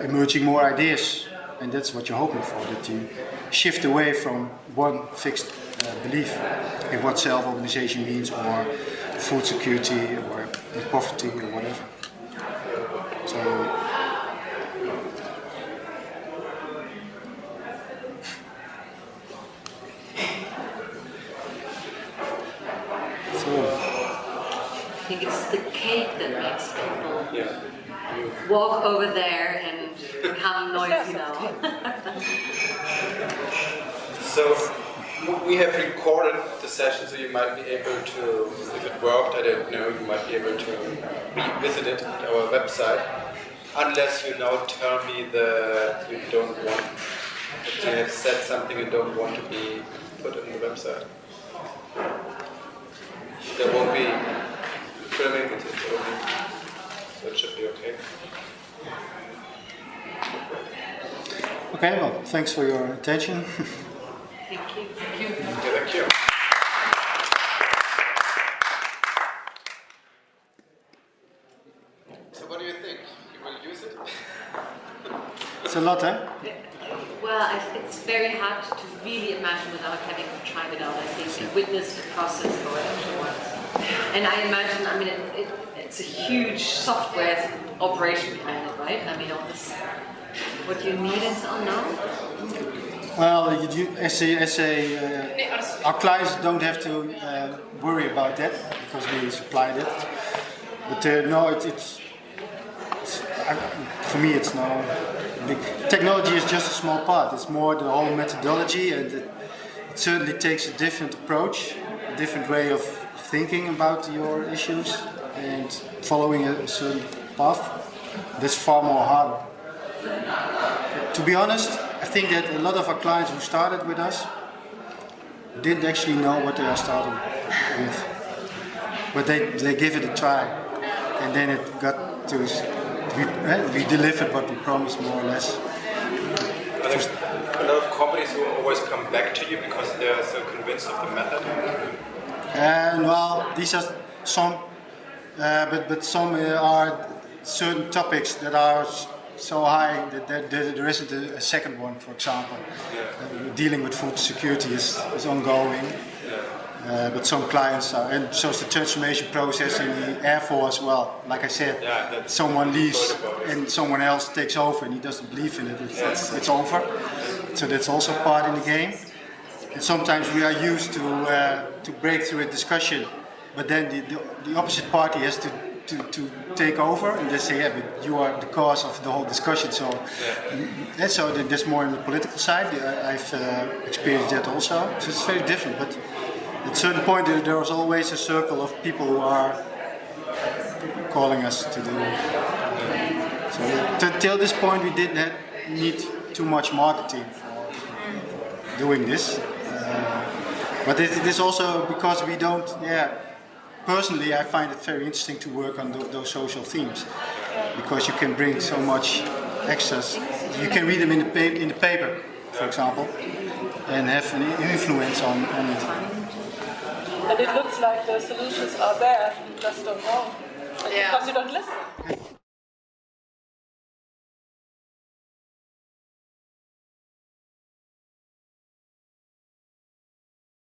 emerging more ideas, and that's what you're hoping for, that you shift away from one fixed belief in what self-organization means, or food security, or poverty, or whatever. So walk over there and become noisy now. So we have recorded the session, so you might be able to, if it worked, I don't know, you might be able to revisit it at our website, unless you now tell me that you don't want, that you have said something and don't want to be put on the website. There won't be filming, it's only, so it should be okay. Okay, well, thanks for your attention. Thank you. Thank you. Okay, thank you. So what do you think? You will use it? It's a lot, eh? Well, it's very hard to really imagine without having tried it out. I think and witnessed the process for it afterwards. And I imagine, I mean, it's a huge software operation behind it, right? I mean, all this, what you need and so on now. Well, our clients don't have to worry about that because we supplied it. But no, for me, it's no big. Technology is just a small part. It's more the whole methodology, and it certainly takes a different approach, a different way of thinking about your issues and following a certain path. That's far more harder. To be honest, I think that a lot of our clients who started with us didn't actually know what they are starting with, but they give it a try, and then it got to. We delivered what we promised, more or less. Are there a lot of companies who always come back to you because they are so convinced of the method? And well, these are some, but some are certain topics that are so high that there isn't a second one, for example. Dealing with food security is ongoing. But some clients are, and so is the transformation process in the Air Force. Well, like I said, someone leaves and someone else takes over and he doesn't believe in it. It's over. So that's also part in the game. And sometimes we are used to break through a discussion, but then the opposite party has to take over and they say, yeah, but you are the cause of the whole discussion. So, and so that's more on the political side. I've experienced that also. So it's very different. But at a certain point, there was always a circle of people who are calling us to do it. So until this point, we didn't need too much marketing for doing this. But it is also because we don't, personally I find it very interesting to work on those social themes. Because you can bring so much extras. You can read them in the paper, for example, and have an influence on it. And it looks like the solutions are there, you just don't know. Yeah. Because you don't listen.